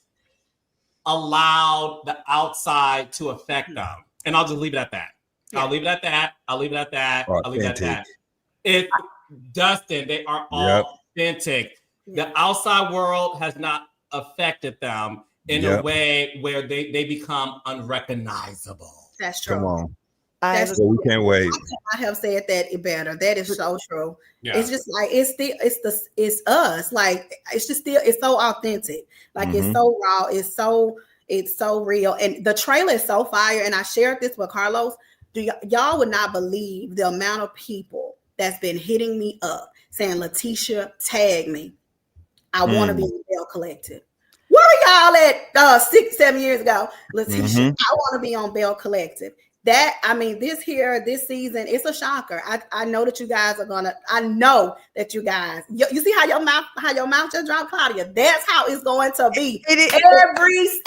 S1: allowed the outside to affect them. And I'll just leave it at that. Yeah. I'll leave it at that. It's Dustin. They are authentic. The outside world has not affected them in a way where they become unrecognizable.
S5: That's true.
S2: Come on.
S5: That's
S2: we can't wait.
S5: I have said that better. That is so true.
S1: Yeah.
S5: It's just like it's us. Like it's so authentic. Like it's so raw. It's so real. And the trailer is so fire. And I shared this with Carlos. Y'all would not believe the amount of people that's been hitting me up saying, Leticia, tag me. I want to be in Belle Collective. Where are y'all at 6-7 years ago? Leticia, I want to be on Belle Collective. this season, it's a shocker. I know that you guys are gonna. I know that you guys. You see how your mouth just dropped, Claudia. That's how it's going to be.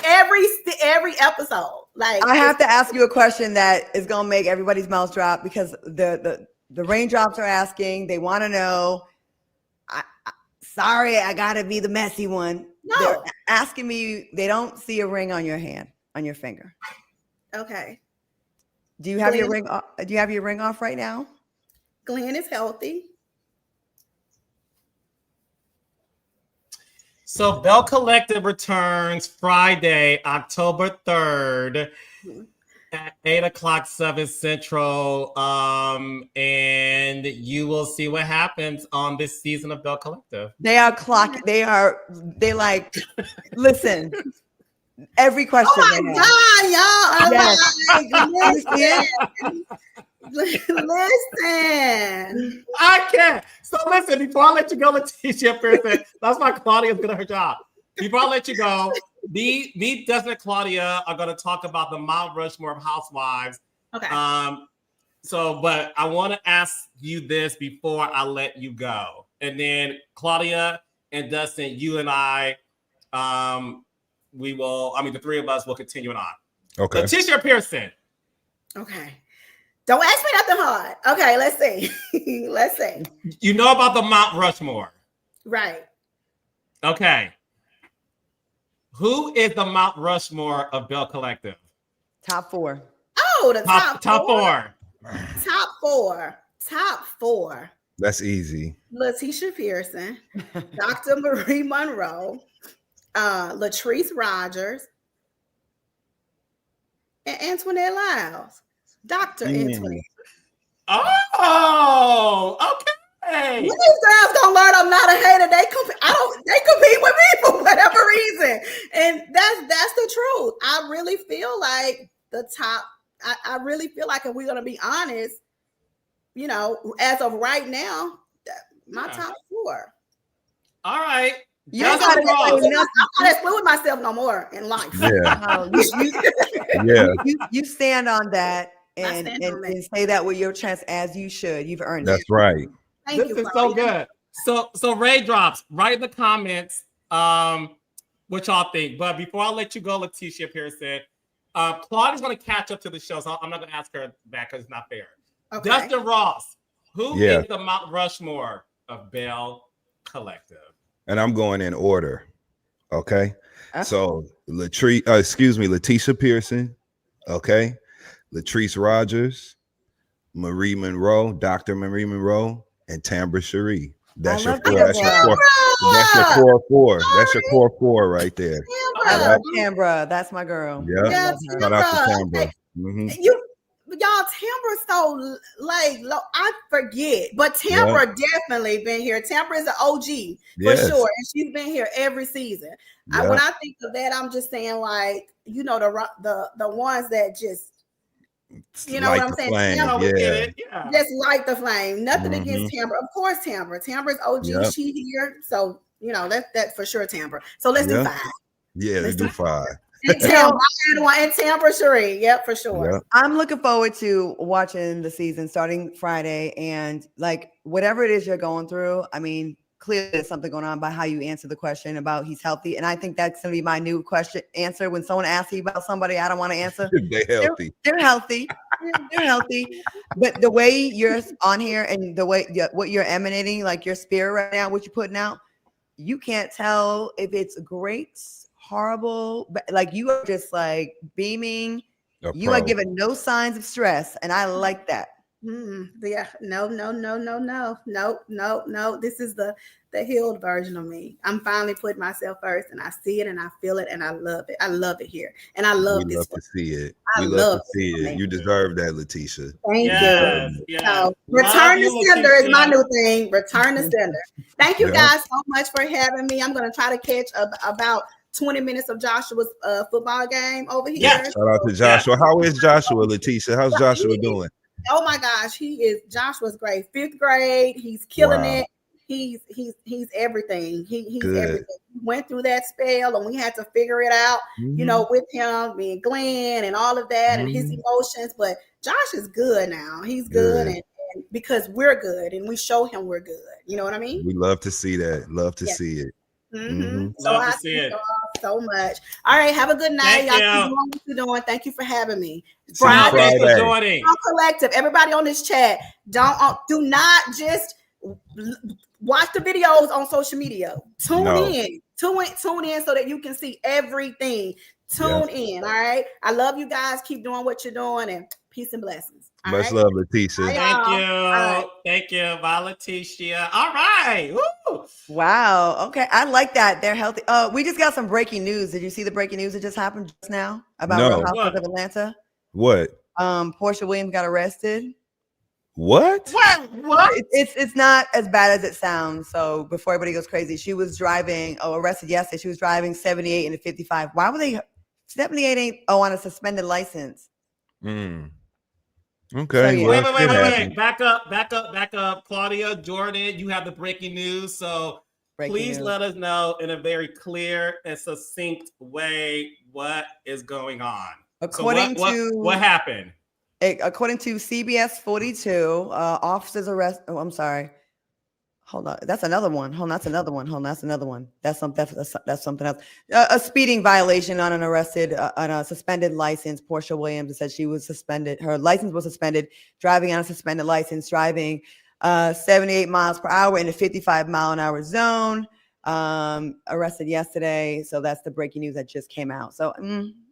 S5: Every episode. Like,
S3: I have to ask you a question that is gonna make everybody's mouths drop, because the raindrops are asking. They want to know. Sorry, I gotta be the messy one.
S5: No.
S3: They're asking me. They don't see a ring on your hand, on your finger.
S5: Okay.
S3: Do you have your ring? Do you have your ring off right now?
S5: Glenn is healthy.
S1: So Belle Collective returns Friday, October 3rd at 8:07 Central. And you will see what happens on this season of Belle Collective.
S3: They're like, listen, every question.
S5: Oh my God, y'all are
S3: Yes.
S5: listen.
S1: I can't. So listen, before I let you go, Leticia Pearson, that's why Claudia's good at her job. Before I let you go, me, Dustin, and Claudia are going to talk about the Mount Rushmore of Housewives.
S5: Okay.
S1: But I want to ask you this before I let you go. And then Claudia and Dustin, you and I, the three of us will continue it on.
S2: Okay.
S1: Leticia Pearson.
S5: Okay. Don't ask me nothing hard. Okay, let's see. Let's see.
S1: You know about the Mount Rushmore.
S5: Right.
S1: Okay. Who is the Mount Rushmore of Belle Collective?
S3: Top 4.
S5: Oh, the top
S1: four.
S5: Top four.
S2: That's easy.
S5: Lateshia Pearson, Dr. Marie Monroe, Latrice Rogers, and Antoinette Lyles. Dr. Antoinette.
S1: Oh, okay.
S5: When these girls gonna learn I'm not a hater, they compete with me for whatever reason. And that's the truth. I really feel like I really feel like, if we're gonna be honest, as of right now, my top 4.
S1: All right.
S3: You don't gotta
S5: I'm not excluding myself no more in life.
S2: Yeah.
S3: You stand on that and say that with your chest, as you should. You've earned it.
S2: That's right.
S5: Thank you,
S1: This is so good. So raindrops, write in the comments what y'all think. But before I let you go, Leticia Pearson, Claudia's going to catch up to the show, so I'm not going to ask her back because it's not fair.
S5: Okay.
S1: Dustin Ross, who is the Mount Rushmore of Belle Collective?
S2: And I'm going in order. Okay. So Leticia Pearson. Okay. Latrice Rogers, Marie Monroe, Dr. Marie Monroe, and Tambra Cherie. That's your 4. That's your core 4. That's your core 4 right there.
S3: I love Tambra. That's my girl.
S2: Yeah. Shout out to Tambra. Mm-hmm.
S5: Y'all, Tambra's so low. I forget, but Tambra definitely been here. Tambra is an OG for sure, and she's been here every season. When I think of that, I'm just saying, the ones that just, what I'm saying, just light the flame. Nothing against Tambra, of course. Tambra's OG. She here, so that for sure. Tambra. So let's do 5.
S2: Yeah, let's do 5.
S5: And Tambra Cherie. Yep, for sure. Yep.
S3: I'm looking forward to watching the season starting Friday, and whatever it is you're going through, clearly there's something going on by how you answer the question about he's healthy. And I think that's going to be my new answer. When someone asks you about somebody I don't want to answer,
S2: they're healthy.
S3: They're healthy. They're healthy. But the way you're on here and the way what you're emanating, like your spirit right now, what you're putting out, you can't tell if it's great, horrible, but you are just beaming. You are giving no signs of stress. And I like that.
S5: Yeah, no. This is the healed version of me. I'm finally putting myself first, and I see it, and I feel it, and I love it. I love it here, and I love this.
S2: Love to see it. We love to see it. You deserve that, Leticia.
S5: Thank you. Yes. So, return to sender is my new thing. Return to sender. Thank you guys so much for having me. I'm gonna try to catch about 20 minutes of Joshua's football game over here.
S2: Yeah. Shout out to Joshua. How is Joshua, Leticia? How's Joshua doing?
S5: Oh my gosh, Joshua's great. 5th grade, he's killing it. he's everything. He's
S2: Good.
S5: everything. He went through that spell, and we had to figure it out, you know, with him being Glenn and all of that and his emotions. But Josh is good now. He's good, and because we're good, and we show him we're good. You know what I mean?
S2: We love to see that. Love to see it.
S5: So
S1: Love
S5: I
S1: to see it.
S5: so much. All right, have a good night.
S1: Thank
S5: Y'all
S1: you.
S5: keep doing what you're doing. Thank you for having me.
S1: Thanks
S2: Friday.
S1: for joining.
S5: Belle Collective. Everybody on this chat, do not just watch the videos on social media. Tune in so that you can see everything. Tune in. All right. I love you guys. Keep doing what you're doing, and peace and blessings. All
S2: Much
S5: right?
S2: love, Leticia.
S1: Thank you.
S5: right.
S1: Thank you. Bye, Leticia. All right. Woo.
S3: Wow. Okay. I like that. They're healthy. We just got some breaking news. Did you see the breaking news that just happened just now about
S2: No.
S3: Real Housewives
S1: What?
S3: of Atlanta?
S2: What?
S3: Porsha Williams got arrested.
S2: What?
S1: What?
S3: It's not as bad as it sounds. So before everybody goes crazy, she was driving, arrested yesterday. She was driving 78 and a 55. Why were they 78 ain't on a suspended license?
S2: Okay.
S3: So,
S2: well,
S1: Wait. Back up. Claudia, Jordan, you have the breaking news. So please let us know in a very clear and succinct way what is going on.
S3: According to
S1: what happened?
S3: According to CBS 42, officers arrest. Oh, I'm sorry. Hold on. That's another one. Hold on. That's another one. Hold on. That's another one. That's something else. A speeding violation on an arrested, on a suspended license. Porsha Williams said she was suspended. Her license was suspended. Driving on a suspended license. Driving 78 miles per hour in a 55 mile an hour zone. Arrested yesterday. So that's the breaking news that just came out. So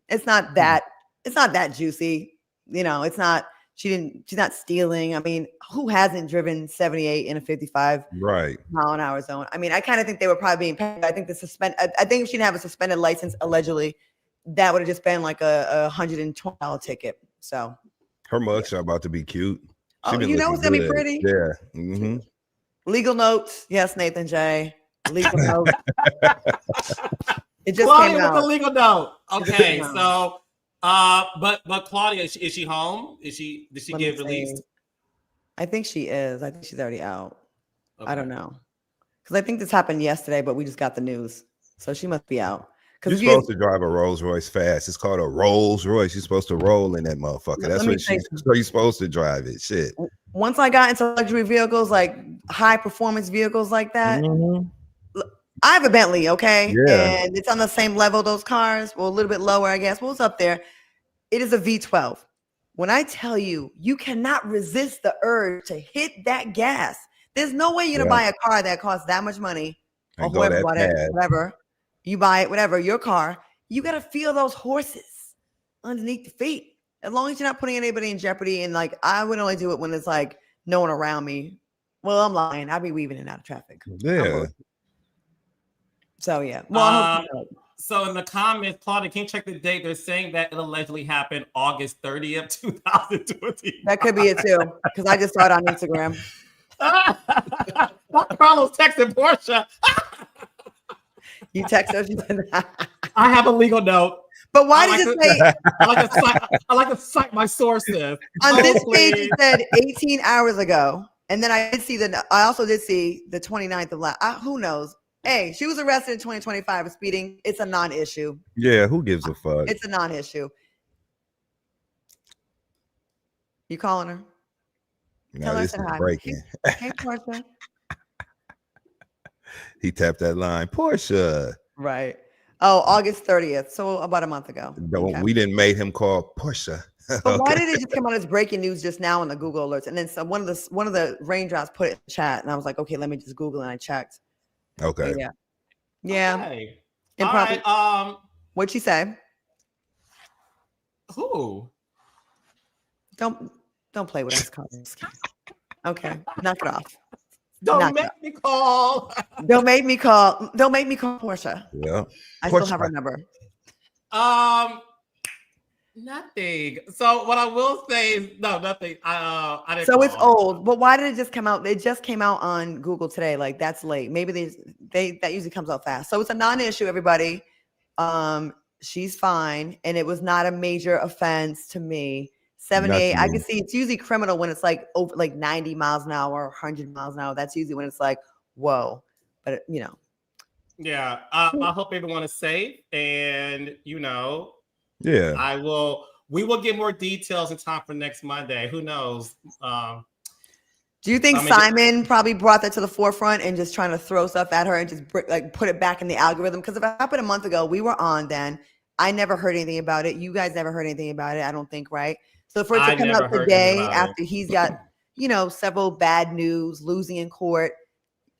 S3: it's not that juicy. You know, it's not. She's not stealing. I mean, who hasn't driven 78 in a 55 mile an hour zone? I mean, I kind of think they were probably being paid. I think I think if she didn't have a suspended license, allegedly, that would have just been like a $120 ticket. So
S2: her mugshot about to be cute.
S3: You know it's gonna be pretty.
S2: Yeah.
S3: Legal notes. Yes, Nathan J. Legal notes. It just
S1: Claudia
S3: came out.
S1: with the legal note. Okay, so but Claudia, is she home? Did she get released?
S3: I think she is. I think she's already out.
S1: Okay.
S3: I don't know. Because I think this happened yesterday, but we just got the news. So she must be out.
S2: You're supposed to drive a Rolls Royce fast. It's called a Rolls Royce. You're supposed to roll in that motherfucker. That's what you're supposed to drive it. Shit.
S3: Once I got into luxury vehicles, like high performance vehicles like that, I have a Bentley, okay?
S2: Yeah.
S3: And it's on the same level, those cars. Well, a little bit lower, I guess. Well, it's up there. It is a V12. When I tell you, you cannot resist the urge to hit that gas. There's no way you're going to buy a car that costs that much money. Or whatever. You buy it, whatever, your car. You got to feel those horses underneath the feet. As long as you're not putting anybody in jeopardy. And like, I would only do it when it's like no one around me. Well, I'm lying. I'll be weaving in and out of traffic.
S2: Yeah.
S3: So yeah. Well,
S1: so in the comments, Claudia, can you check the date? They're saying that it allegedly happened August 30th, 2020.
S3: That could be it too, because I just saw it on Instagram.
S1: Carlos texted Porsha.
S3: You text her. She said,
S1: I have a legal note.
S3: But why did it say?
S1: I like to cite my sources.
S3: On this page, it said 18 hours ago, and then I also did see the 29th of last. Who knows? Hey, she was arrested in 2025 for speeding. It's a non-issue.
S2: Yeah, who gives a fuck?
S3: It's a non-issue. You calling her?
S2: No,
S3: Tell her
S2: this
S3: I
S2: is
S3: said hi.
S2: breaking.
S3: Hey, Porsha.
S2: He tapped that line. Porsha.
S3: Right. Oh, August 30th. So about a month ago.
S2: Okay. We didn't make him call Porsha.
S3: But why did it just come out as breaking news just now in the Google alerts? And then one of the raindrops put it in the chat, and I was like, okay, let me just Google, and I checked.
S2: Okay.
S3: Yeah. Yeah.
S1: Okay.
S3: And probably,
S1: right,
S3: what'd she say?
S1: Who?
S3: Don't play with us, Carlos. Okay, knock it off.
S1: Don't make me call.
S3: Don't make me call Porsha.
S2: Yeah.
S3: I still have her number.
S1: Nothing. So what I will say is nothing. I didn't.
S3: So it's old, but why did it just come out? It just came out on Google today. Like that's late. Maybe that usually comes out fast. So it's a non-issue, everybody. She's fine, and it was not a major offense to me. 78. I can see it's usually criminal when it's like over like 90 miles an hour or 100 miles an hour. That's usually when it's like, whoa. But
S1: Yeah, I hope everyone is safe, and
S2: Yeah.
S1: we will get more details in time for next Monday. Who knows?
S3: Do you think Simon probably brought that to the forefront and just trying to throw stuff at her and just put it back in the algorithm? Because if it happened a month ago, we were on then. I never heard anything about it. You guys never heard anything about it, I don't think, right? So for it to come out today after he's got, several bad news, losing in court,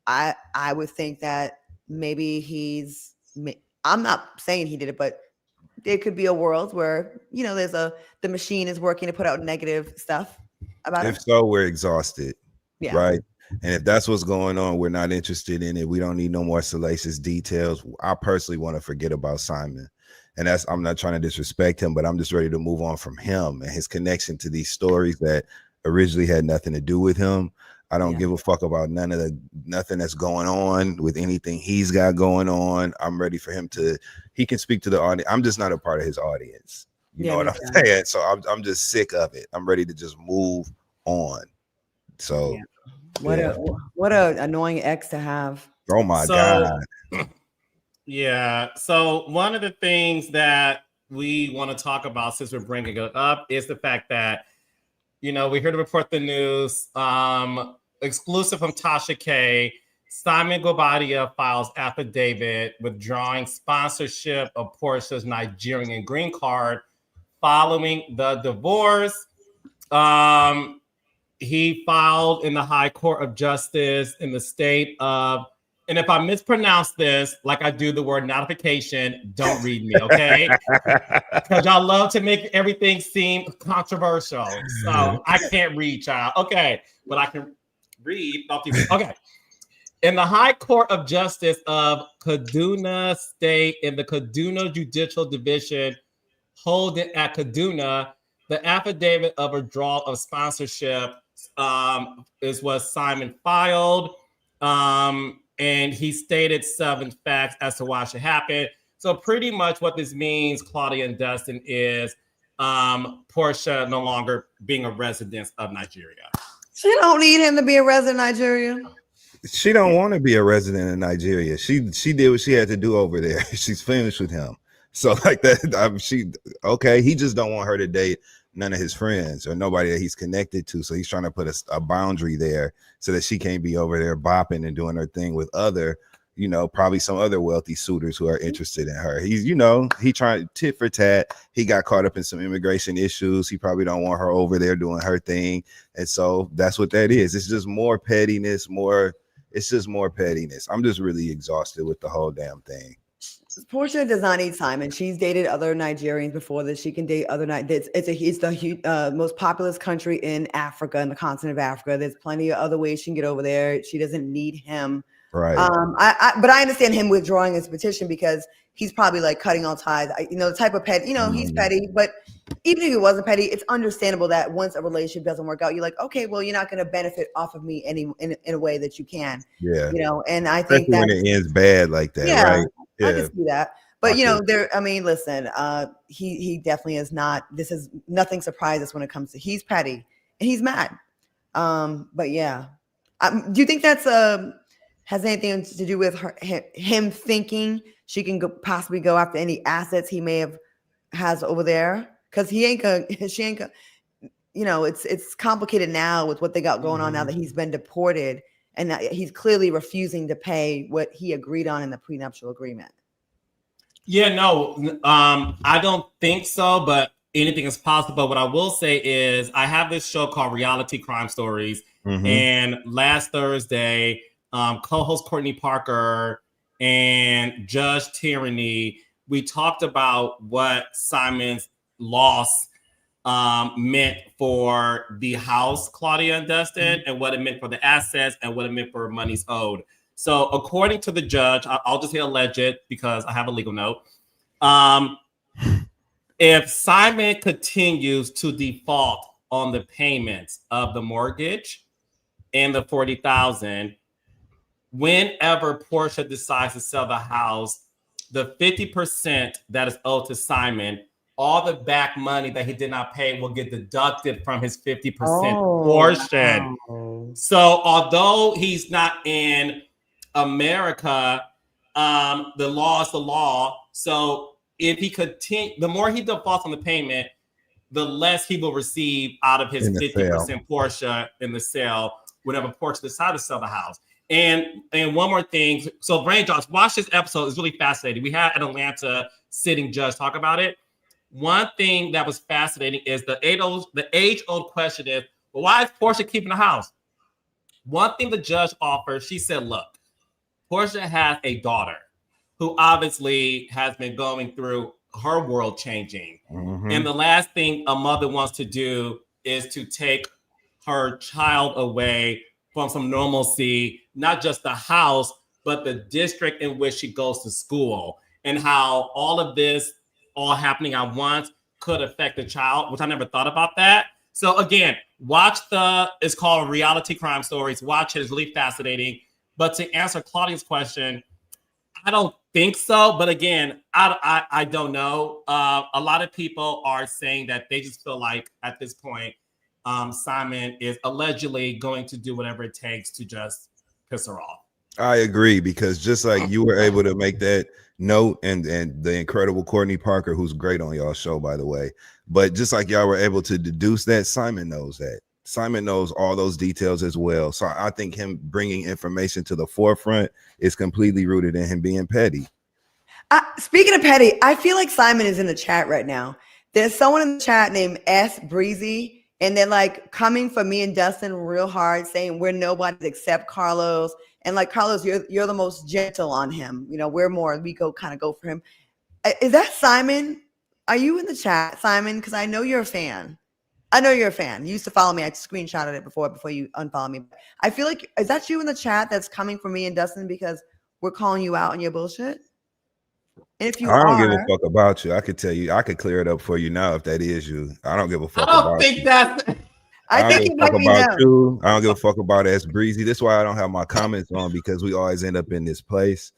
S3: I would think that maybe I'm not saying he did it, but there could be a world where, the machine is working to put out negative stuff about it.
S2: If so, we're exhausted.
S3: Yeah.
S2: Right. And if that's what's going on, we're not interested in it. We don't need no more salacious details. I personally want to forget about Simon. And I'm not trying to disrespect him, but I'm just ready to move on from him and his connection to these stories that originally had nothing to do with him. I don't give a fuck about nothing that's going on with anything he's got going on. I'm ready for him he can speak to the audience. I'm just not a part of his audience. You know what I'm saying? So I'm just sick of it. I'm ready to just move on. So
S3: what a annoying ex to have.
S2: Oh my God.
S1: Yeah. So one of the things that we want to talk about, since we're bringing it up, is the fact that, we're here to report the news. Exclusive from Tasha K. Simon Guobadia files affidavit withdrawing sponsorship of Porsha's Nigerian green card following the divorce. He filed in the High Court of Justice in the state of, and if I mispronounce this, like I do the word notification, don't read me, okay? Because y'all love to make everything seem controversial. So I can't read, child. Okay, but I can read. Okay. In the High Court of Justice of Kaduna State in the Kaduna Judicial Division, holding at Kaduna, the affidavit of withdrawal of sponsorship is what Simon filed. And he stated 7 facts as to why it should happen. So pretty much what this means, Claudia and Dustin, is Porsha no longer being a resident of Nigeria.
S3: She don't need him to be a resident of Nigeria.
S2: She don't want to be a resident in Nigeria. She did what she had to do over there. She's finished with him. So like that, he just don't want her to date none of his friends or nobody that he's connected to. So he's trying to put a boundary there so that she can't be over there bopping and doing her thing with other, probably some other wealthy suitors who are interested in her. He's, he trying tit for tat. He got caught up in some immigration issues. He probably don't want her over there doing her thing. And so that's what that is. It's just more pettiness, it's just more pettiness. I'm just really exhausted with the whole damn thing.
S3: Porsha does not need Simon. She's dated other Nigerians before this. She can date other It's the most populous country in Africa, in the continent of Africa. There's plenty of other ways she can get over there. She doesn't need him.
S2: Right.
S3: But I understand him withdrawing his petition because he's probably like cutting all ties. The type of petty, he's petty. But even if he wasn't petty, it's understandable that once a relationship doesn't work out, you're like, okay, well, you're not going to benefit off of me in a way that you can.
S2: Yeah.
S3: And I think that
S2: when it ends bad like that, right?
S3: Yeah. I can see that. But listen, he definitely is not. This is nothing surprises when it comes to he's petty and he's mad. But yeah, do you think that's has anything to do with him thinking she can possibly go after any assets he may has over there? Because she ain't gonna. It's complicated now with what they got going on now that he's been deported and that he's clearly refusing to pay what he agreed on in the prenuptial agreement.
S1: Yeah, no, I don't think so, but anything is possible. What I will say is I have this show called Reality Crime Stories. And last Thursday, co-host Courtney Parker and Judge Tyranny, we talked about what Simon's loss meant for the house, Claudia and Dustin, and what it meant for the assets and what it meant for monies owed. So according to the judge, I'll just say alleged because I have a legal note. If Simon continues to default on the payments of the mortgage and the $40,000, whenever Porsha decides to sell the house, the 50% that is owed to Simon, all the back money that he did not pay will get deducted from his 50% portion. Wow. So although he's not in America, the law is the law. So if he the more he defaults on the payment, the less he will receive out of his 50% Porsha in the sale whenever Porsha decides to sell the house. And one more thing. So brain drops, watch this episode. It's really fascinating. We had an Atlanta sitting judge talk about it. One thing that was fascinating is the age-old question is, well, why is Porsha keeping the house? One thing the judge offered, she said, look, Porsha has a daughter who obviously has been going through her world changing. Mm-hmm. And the last thing a mother wants to do is to take her child away from some normalcy, not just the house, but the district in which she goes to school, and how all of this all happening at once could affect the child, which I never thought about that. So again, watch it's called Reality Crime Stories. Watch it, it's really fascinating. But to answer Claudia's question, I don't think so. But again, I don't know. A lot of people are saying that they just feel like at this point, Simon is allegedly going to do whatever it takes to just piss her off.
S2: I agree, because just like you were able to make that note, and the incredible Courtney Parker, who's great on y'all show, by the way, but just like y'all were able to deduce that, Simon knows that. Simon knows all those details as well. So I think him bringing information to the forefront is completely rooted in him being petty.
S3: Speaking of petty, I feel like Simon is in the chat right now. There's someone in the chat named S Breezy, and they're like coming for me and Dustin real hard, saying we're nobody except Carlos. And like, Carlos, you're the most gentle on him. You know, we go for him. Is that Simon? Are you in the chat, Simon? Because I know you're a fan. I know you're a fan. You used to follow me. I screenshotted it before you unfollowed me. I feel like, is that you in the chat that's coming for me and Dustin because we're calling you out on your bullshit? And if you
S2: I don't give a fuck about you. I could tell you, I could clear it up for you now if that is you. I don't give a fuck about you. I don't give a fuck about you. I don't give a fuck about S Breezy. That's why I don't have my comments on, because we always end up in this place.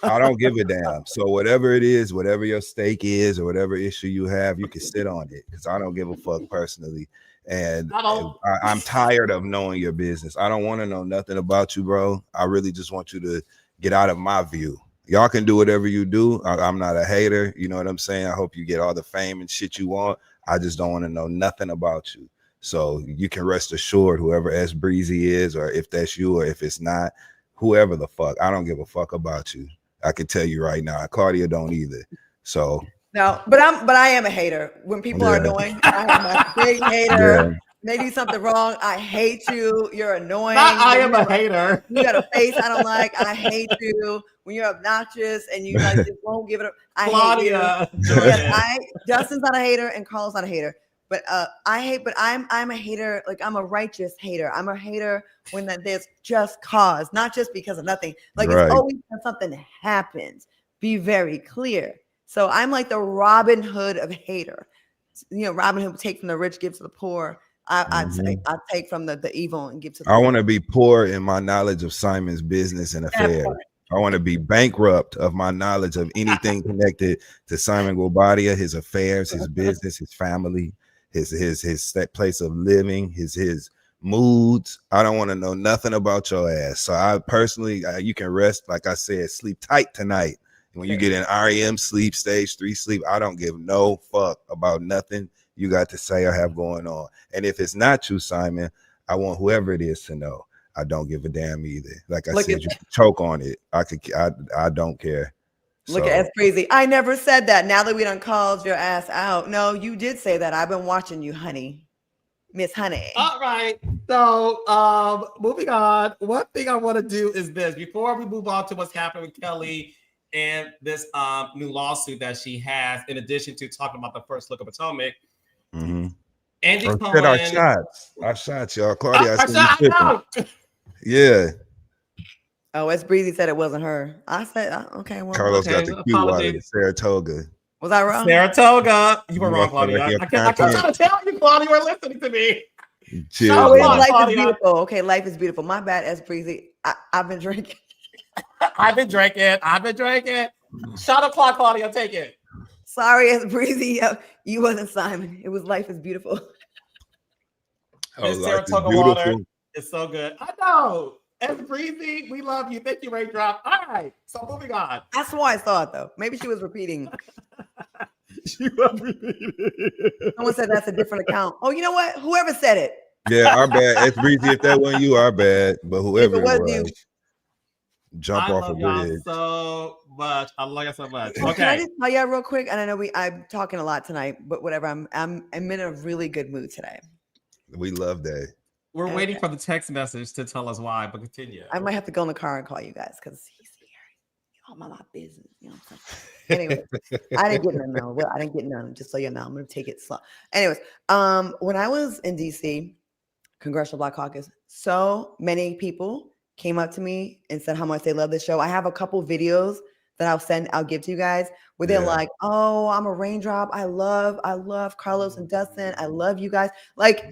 S2: I don't give a damn. So whatever it is, whatever your stake is, or whatever issue you have, you can sit on it, because I don't give a fuck personally. And I'm tired of knowing your business. I don't want to know nothing about you, bro. I really just want you to get out of my view. Y'all can do whatever you do. I'm not a hater. You know what I'm saying? I hope you get all the fame and shit you want. I just don't want to know nothing about you. So you can rest assured, whoever S Breezy is, or if that's you, or if it's not, whoever the fuck, I don't give a fuck about you. I can tell you right now. Claudia don't either. So
S3: no, but I am a hater. When people are annoying, I am a big hater. Yeah. They do something wrong, I hate you. You're annoying.
S1: I am a hater.
S3: You got a face I don't like. I hate you. When you're obnoxious and you like just won't give it up, I
S1: Claudia,
S3: hate you. Yes, Justin's not a hater and Carl's not a hater. But I'm a hater. Like, I'm a righteous hater. I'm a hater when there's just cause, not just because of nothing. Like, right. It's always when something happens. Be very clear. So I'm like the Robin Hood of hater. You know, Robin Hood would take from the rich, give to the poor. I take from the evil and give to the
S2: I want to be poor in my knowledge of Simon's business and affairs. I want to be bankrupt of my knowledge of anything connected to Simon Guobadia, his affairs, his business, his family, his place of living, his moods. I don't want to know nothing about your ass. So I personally, you can rest, like I said, sleep tight tonight. When you get in REM sleep, stage 3 sleep, I don't give no fuck about nothing you got to say or have going on. And if it's not you, Simon, I want whoever it is to know I don't give a damn either. Like I said, you can choke on it. I don't care.
S3: Look at crazy. I never said that. Now that we done called your ass out. No, you did say that. I've been watching you, honey. Miss Honey.
S1: All right. So moving on. One thing I want to do is this. Before we move on to what's happening with Kelli and this new lawsuit that she has, in addition to talking about the first look of Potomac.
S2: Mm-hmm.
S1: Angie
S2: our shots, y'all. Claudia, yeah.
S3: Oh, S Breezy said it wasn't her. I said, okay, well,
S2: Carlos got the cue water in Saratoga.
S3: Was I wrong?
S1: Saratoga. You were wrong, Claudia. I kept trying to tell you, Claudia, you were listening to me.
S3: Life is beautiful. Okay, life is beautiful. My bad, S Breezy. I've been drinking.
S1: I've been drinking. Shot o'clock, Claudia. Take it.
S3: Sorry, S Breezy. You wasn't Simon. It was Life is Beautiful.
S1: This Saratoga water is so good. I know. It's breezy. We love you. Thank you, Raindrop. All right. So moving on.
S3: That's what I thought, though. Maybe she was repeating.
S1: Someone
S3: Someone said that's a different account. Oh, you know what? Whoever said it.
S2: Yeah, our bad. It's breezy. If that wasn't you, our bad. But whoever
S3: If it was
S2: was,
S3: you.
S2: jump
S1: I
S2: off a
S1: love y'all
S2: bridge.
S1: so much. I love y'all so much.
S3: Well, can I
S1: Okay.
S3: just tell you real quick? And I know I'm talking a lot tonight, but whatever. I'm in a really good mood today.
S2: We love that.
S1: We're
S3: Okay.
S1: waiting for the text message to tell us why, but continue.
S3: I might have to go in the car and call you guys because he's here. All my business. You know what I'm saying? Anyway, I didn't get none. No, I didn't get none. Just so you know, I'm gonna take it slow. Anyways, when I was in DC, Congressional Black Caucus, so many people came up to me and said how much they love this show. I have a couple videos that I'll give to you guys where they're like, "Oh, I'm a raindrop. I love Carlos and Dustin. I love you guys." Like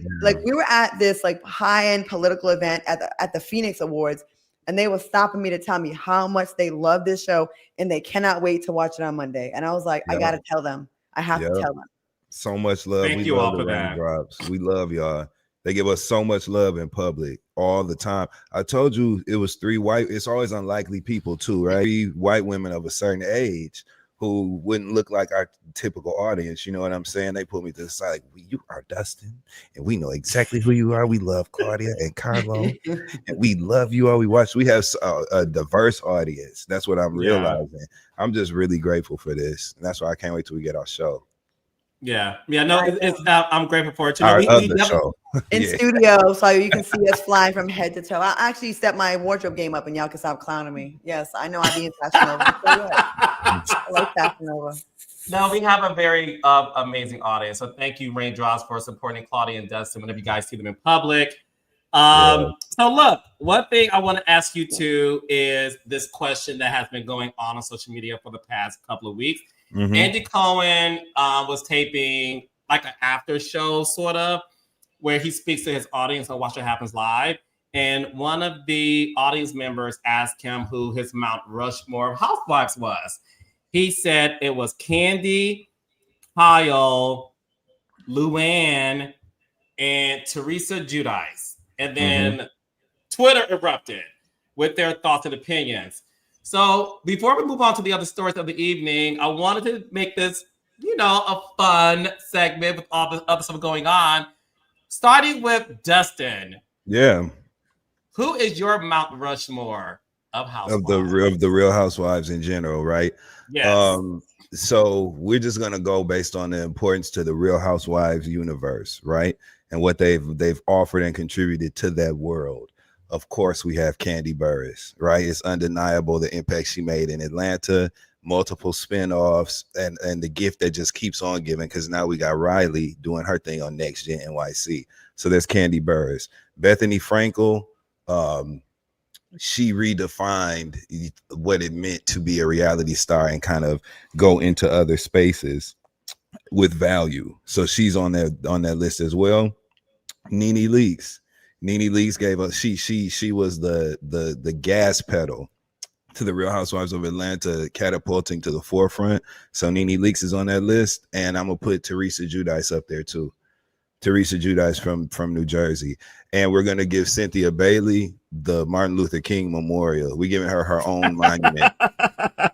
S3: we were at this like high-end political event at the Phoenix Awards, and they were stopping me to tell me how much they love this show and they cannot wait to watch it on Monday. And I was like, I gotta tell them. I have to tell them.
S2: So much love.
S1: Thank
S2: We
S1: you
S2: love
S1: all
S2: the
S1: for that.
S2: Raindrops. We love y'all. They give us so much love in public all the time. I told you it was 3 white. It's always unlikely people too, right? 3 white women of a certain age who wouldn't look like our typical audience. You know what I'm saying? They put me to the side like, you are Dustin, and we know exactly who you are. We love Claudia and Carlo, and we love you all. We have a diverse audience. That's what I'm realizing. I'm just really grateful for this, and that's why I can't wait till we get our show.
S1: No, it's I'm grateful for it too.
S2: Our
S1: We
S2: other
S1: never,
S2: show.
S3: In studio, so you can see us flying from head to toe. I actually stepped my wardrobe game up, and y'all can stop clowning me. Yes, I know I be in Fashion Nova. So I like Fashion Nova.
S1: No, we have a very amazing audience. So thank you, Raindrops, for supporting Claudia and Dustin whenever you guys see them in public. So look, one thing I want to ask you too is this question that has been going on social media for the past couple of weeks.
S2: Mm-hmm.
S1: Andy Cohen was taping like an after show sort of where he speaks to his audience on Watch What Happens Live. And one of the audience members asked him who his Mount Rushmore of Housewives was. He said it was Candy, Kyle, Luann, and Teresa Giudice. And then Twitter erupted with their thoughts and opinions. So before we move on to the other stories of the evening, I wanted to make this, a fun segment with all the other stuff going on. Starting with Dustin.
S2: Yeah.
S1: Who is your Mount Rushmore of Housewives?
S2: Of the Real Housewives in general, right?
S1: Yes.
S2: So we're just gonna go based on the importance to the Real Housewives universe, right? And what they've offered and contributed to that world. Of course, we have Kandi Burruss, right? It's undeniable the impact she made in Atlanta, multiple spinoffs, and the gift that just keeps on giving, because now we got Riley doing her thing on Next Gen NYC. So there's Kandi Burruss. Bethany Frankel, she redefined what it meant to be a reality star and kind of go into other spaces with value. So she's on that list as well. Nene Leakes gave us she was the gas pedal to the Real Housewives of Atlanta, catapulting to the forefront. So Nene Leakes is on that list, and I'm gonna put Teresa Giudice up there too. Teresa Giudice from New Jersey, and we're gonna give Cynthia Bailey the Martin Luther King Memorial. We're giving her own monument.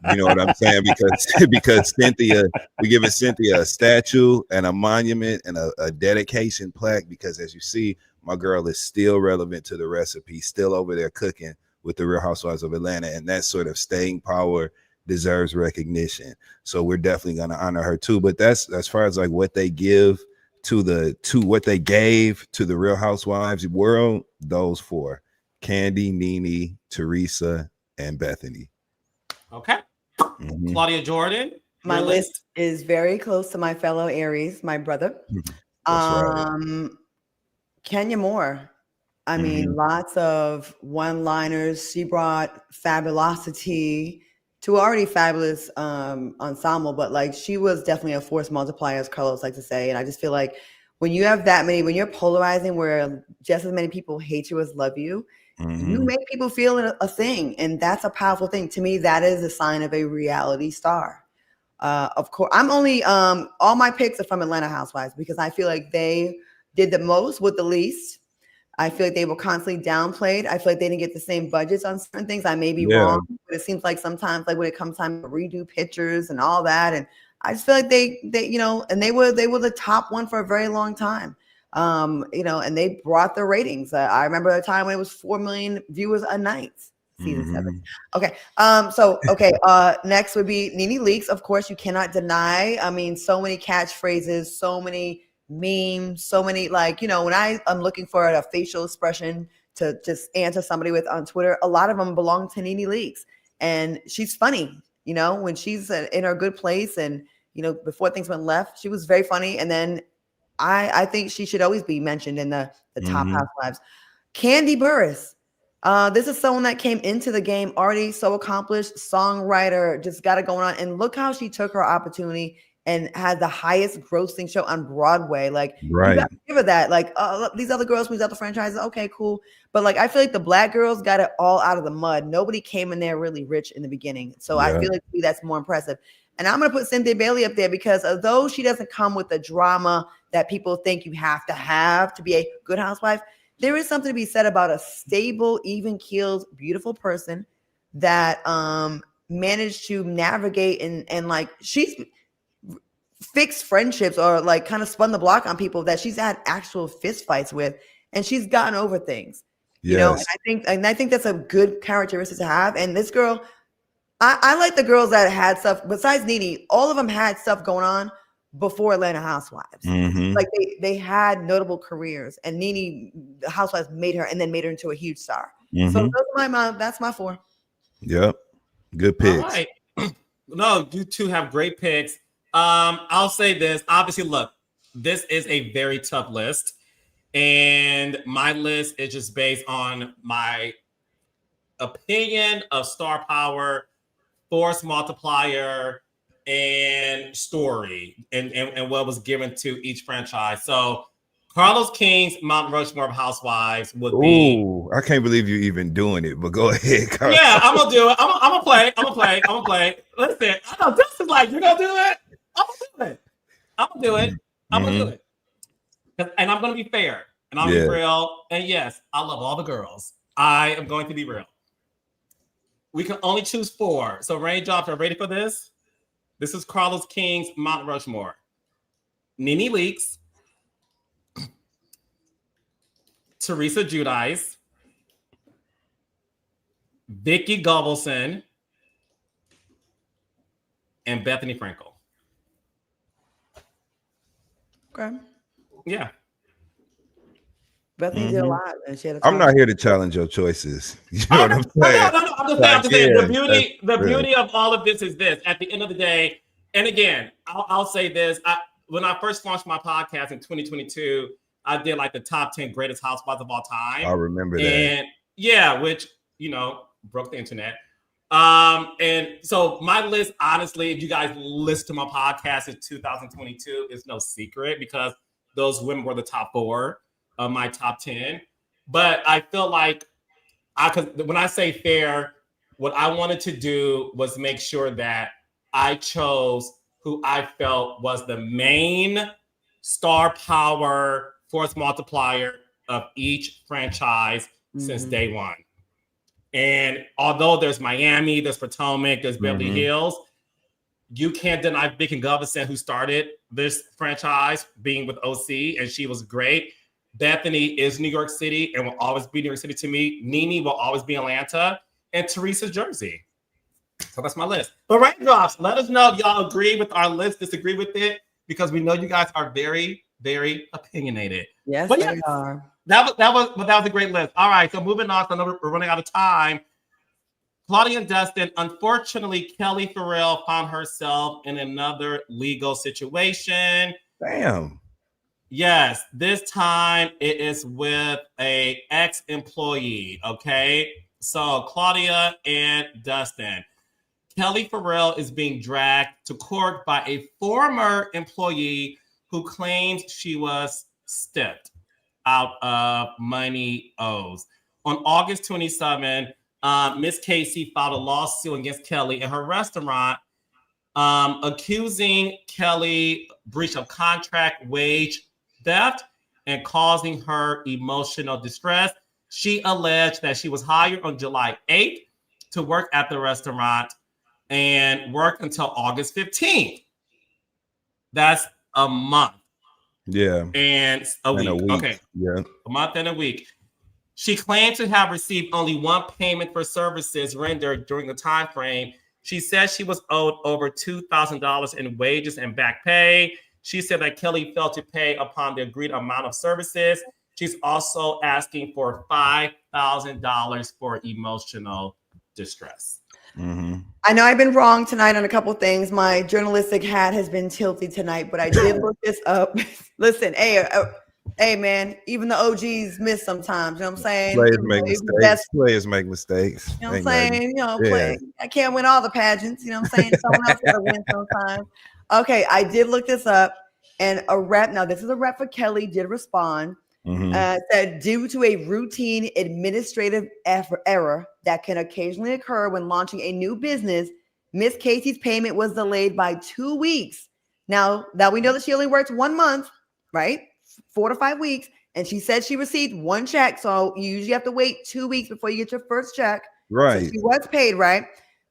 S2: You know what I'm saying? Because we're giving Cynthia a statue and a monument and a dedication plaque, because as you see, my girl is still relevant to the recipe, still over there cooking with the Real Housewives of Atlanta, and that sort of staying power deserves recognition. So we're definitely going to honor her too. But that's as far as like what they give to what they gave to the Real Housewives world. Those 4: Kandi, Nene, Teresa, and Bethany.
S1: Okay. Claudia Jordan.
S3: My list is very close to my fellow Aries, my brother. Right. Kenya Moore. I mean, lots of one-liners. She brought fabulosity to already fabulous ensemble, but like she was definitely a force multiplier, as Carlos likes to say. And I just feel like when you have that many, when you're polarizing where just as many people hate you as love you, you make people feel a thing. And that's a powerful thing. To me, that is a sign of a reality star. Of course, I'm only, all my picks are from Atlanta Housewives because I feel like they did the most with the least. I feel like they were constantly downplayed. I feel like they didn't get the same budgets on certain things. I may be wrong, but it seems like sometimes, like when it comes time to redo pictures and all that, and I just feel like they and they were the top one for a very long time. And they brought the ratings. I remember a time when it was 4 million viewers a night. Season 7. Okay. Next would be Nene Leakes. Of course, you cannot deny. I mean, so many catchphrases, so many memes, so many, like, when I'm looking for a facial expression to just answer somebody with on Twitter, a lot of them belong to Nene Leakes. And she's funny, when she's in her good place, and before things went left, she was very funny. And then I think she should always be mentioned in the top housewives. Kandi Burruss. This is someone that came into the game already so accomplished, songwriter, just got it going on. And look how she took her opportunity and had the highest grossing show on Broadway. Like,
S2: right.
S3: You got to give her that. Like, these other girls from these other franchises, okay, cool. But like, I feel like the Black girls got it all out of the mud. Nobody came in there really rich in the beginning. So I feel like that's more impressive. And I'm going to put Cynthia Bailey up there because although she doesn't come with the drama that people think you have to be a good housewife, there is something to be said about a stable, even-keeled, beautiful person that managed to navigate and like she's fixed friendships or like kind of spun the block on people that she's had actual fist fights with, and she's gotten over things.
S2: Yes.
S3: And I think that's a good characteristic to have. And this girl, I like the girls that had stuff besides Nene. All of them had stuff going on before Atlanta Housewives. Like they had notable careers, and Nene, the Housewives made her into a huge star. So that's my 4.
S2: Yep. Good picks.
S1: All right. No, you two have great picks. I'll say this. Obviously, look, this is a very tough list. And my list is just based on my opinion of star power, force multiplier, and story, and what was given to each franchise. So Carlos King's Mount Rushmore of Housewives would be.
S2: Ooh, I can't believe you're even doing it, but go ahead, Carlos.
S1: Yeah, I'm gonna do it. I'm gonna play. Listen, I know this is like, you're gonna do it. I'm gonna do it. And I'm gonna be fair, and I'll be real. And yes, I love all the girls. I am going to be real. We can only choose 4. So raindrops, are ready for this? This is Carlos King's Mount Rushmore. Nene Leakes, Teresa Giudice, Vicky Gunvalson, and Bethany Frankel.
S3: Okay.
S1: Yeah.
S3: Bethany did a lot, and she had a
S2: I'm not here to challenge your choices. You know what I'm saying?
S1: No, I'm just saying. The beauty of all of this is this. At the end of the day, and again, I'll say this. When I first launched my podcast in 2022, I did like the top 10 greatest housewives of all time.
S2: I remember that.
S1: And yeah, which, broke the internet. And so my list, honestly, if you guys listen to my podcast in 2022, is no secret because those women were the top 4 of my top 10. But I feel like when I say fair, what I wanted to do was make sure that I chose who I felt was the main star power force multiplier of each franchise since day one. And although there's Miami, there's Potomac, there's Beverly Hills, you can't deny Vicky Gunvalson, who started this franchise, being with OC, and she was great. Bethany is New York City and will always be New York City to me. Nene will always be Atlanta, and Teresa's Jersey. So that's my list. But raindrops, let us know if y'all agree with our list, disagree with it, because we know you guys are very, very opinionated.
S3: Yes,
S1: but
S3: they are.
S1: That was a great list. All right, so moving on. So I know we're running out of time. Claudia and Dustin. Unfortunately, Kelli Forel found herself in another legal situation.
S2: Damn.
S1: Yes, this time it is with a ex-employee. Okay, so Claudia and Dustin. Kelli Forel is being dragged to court by a former employee who claims she was stiffed out of money owes. On August 27, Miss Casey filed a lawsuit against Kelli and her restaurant, accusing Kelli breach of contract, wage theft, and causing her emotional distress. She alleged that she was hired on July 8th to work at the restaurant and worked until August 15th. That's a month.
S2: Yeah.
S1: And a week. Okay.
S2: Yeah.
S1: A month and a week. She claimed to have received only one payment for services rendered during the time frame. She said she was owed over $2,000 in wages and back pay. She said that Kelli failed to pay upon the agreed amount of services. She's also asking for $5,000 for emotional distress.
S2: Mm-hmm.
S3: I know I've been wrong tonight on a couple things. My journalistic hat has been tilted tonight, but I did look this up. Listen, hey, man, even the OGs miss sometimes. You know what I'm saying?
S2: Players make mistakes.
S3: You know what I'm saying? I can't win all the pageants. You know what I'm saying? Someone else got to win sometimes. Okay, I did look this up, and a rep. Now, this is a rep for Kelli. Did respond. Said due to a routine administrative error that can occasionally occur when launching a new business, Miss Casey's payment was delayed by 2 weeks. Now that we know that she only worked 1 month, right? 4 to 5 weeks, and she said she received one check. So you usually have to wait 2 weeks before you get your first check.
S2: Right.
S3: So she was paid, right?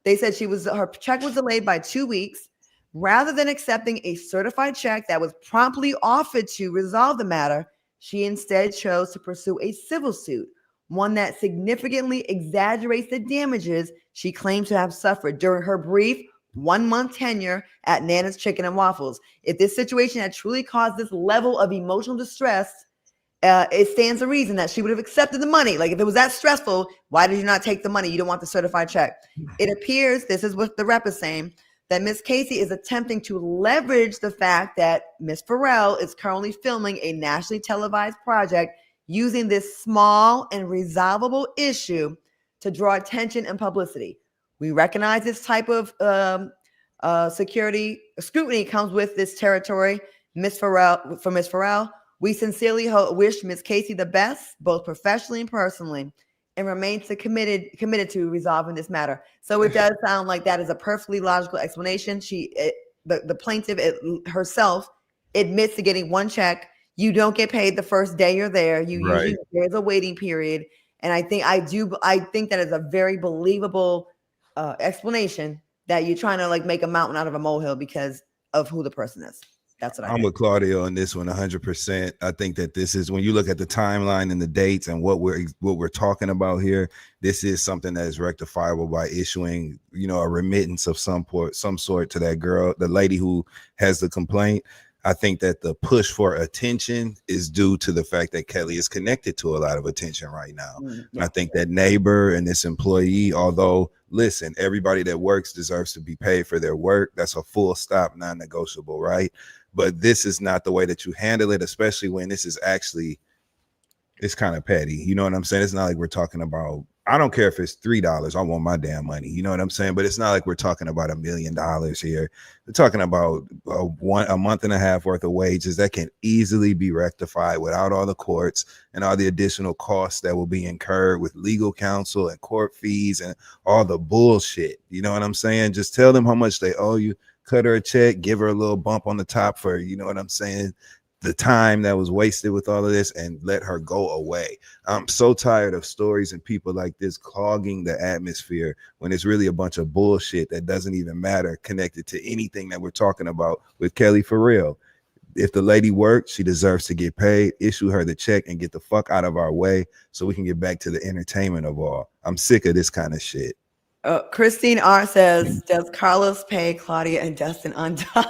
S3: They said her check was delayed by 2 weeks. Rather than accepting a certified check that was promptly offered to resolve the matter, she instead chose to pursue a civil suit, one that significantly exaggerates the damages she claimed to have suffered during her brief 1-month tenure at Nana's Chicken and Waffles. If this situation had truly caused this level of emotional distress, it stands to reason that she would have accepted the money. Like, if it was that stressful, why did you not take the money? You don't want the certified check. It appears, this is what the rep is saying, that Miss Casey is attempting to leverage the fact that Miss Forel is currently filming a nationally televised project using this small and resolvable issue to draw attention and publicity. We recognize this type of scrutiny comes with this territory. Miss Forel, we sincerely wish Miss Casey the best, both professionally and personally, and remains committed to resolving this matter. So it does sound like that is a perfectly logical explanation. The plaintiff herself admits to getting one check. You don't get paid the first day you're there. Usually there's a waiting period, and I think that is a very believable explanation that you're trying to make a mountain out of a molehill because of who the person is. That's what I'm
S2: with Claudia on this one 100%. I think that this is, when you look at the timeline and the dates and what we're talking about here, this is something that is rectifiable by issuing, a remittance of some sort to that girl, the lady who has the complaint. I think that the push for attention is due to the fact that Kelli is connected to a lot of attention right now.
S3: Yeah.
S2: I think that neighbor and this employee, although, listen, everybody that works deserves to be paid for their work. That's a full stop, non-negotiable, right? But this is not the way that you handle it, especially when this is actually, it's kind of petty. You know what I'm saying? It's not like we're talking about, I don't care if it's $3. I want my damn money. You know what I'm saying? But it's not like we're talking about $1 million here. We're talking about a month and a half worth of wages that can easily be rectified without all the courts and all the additional costs that will be incurred with legal counsel and court fees and all the bullshit. You know what I'm saying? Just tell them how much they owe you. Cut her a check, give her a little bump on the top for, you know what I'm saying, the time that was wasted with all of this, and let her go away. I'm so tired of stories and people like this clogging the atmosphere when it's really a bunch of bullshit that doesn't even matter connected to anything that we're talking about with Kelli for real. If the lady worked, she deserves to get paid. Issue her the check and get the fuck out of our way so we can get back to the entertainment of all. I'm sick of this kind of shit.
S3: Christine R says, does Carlos pay Claudia and Dustin on time?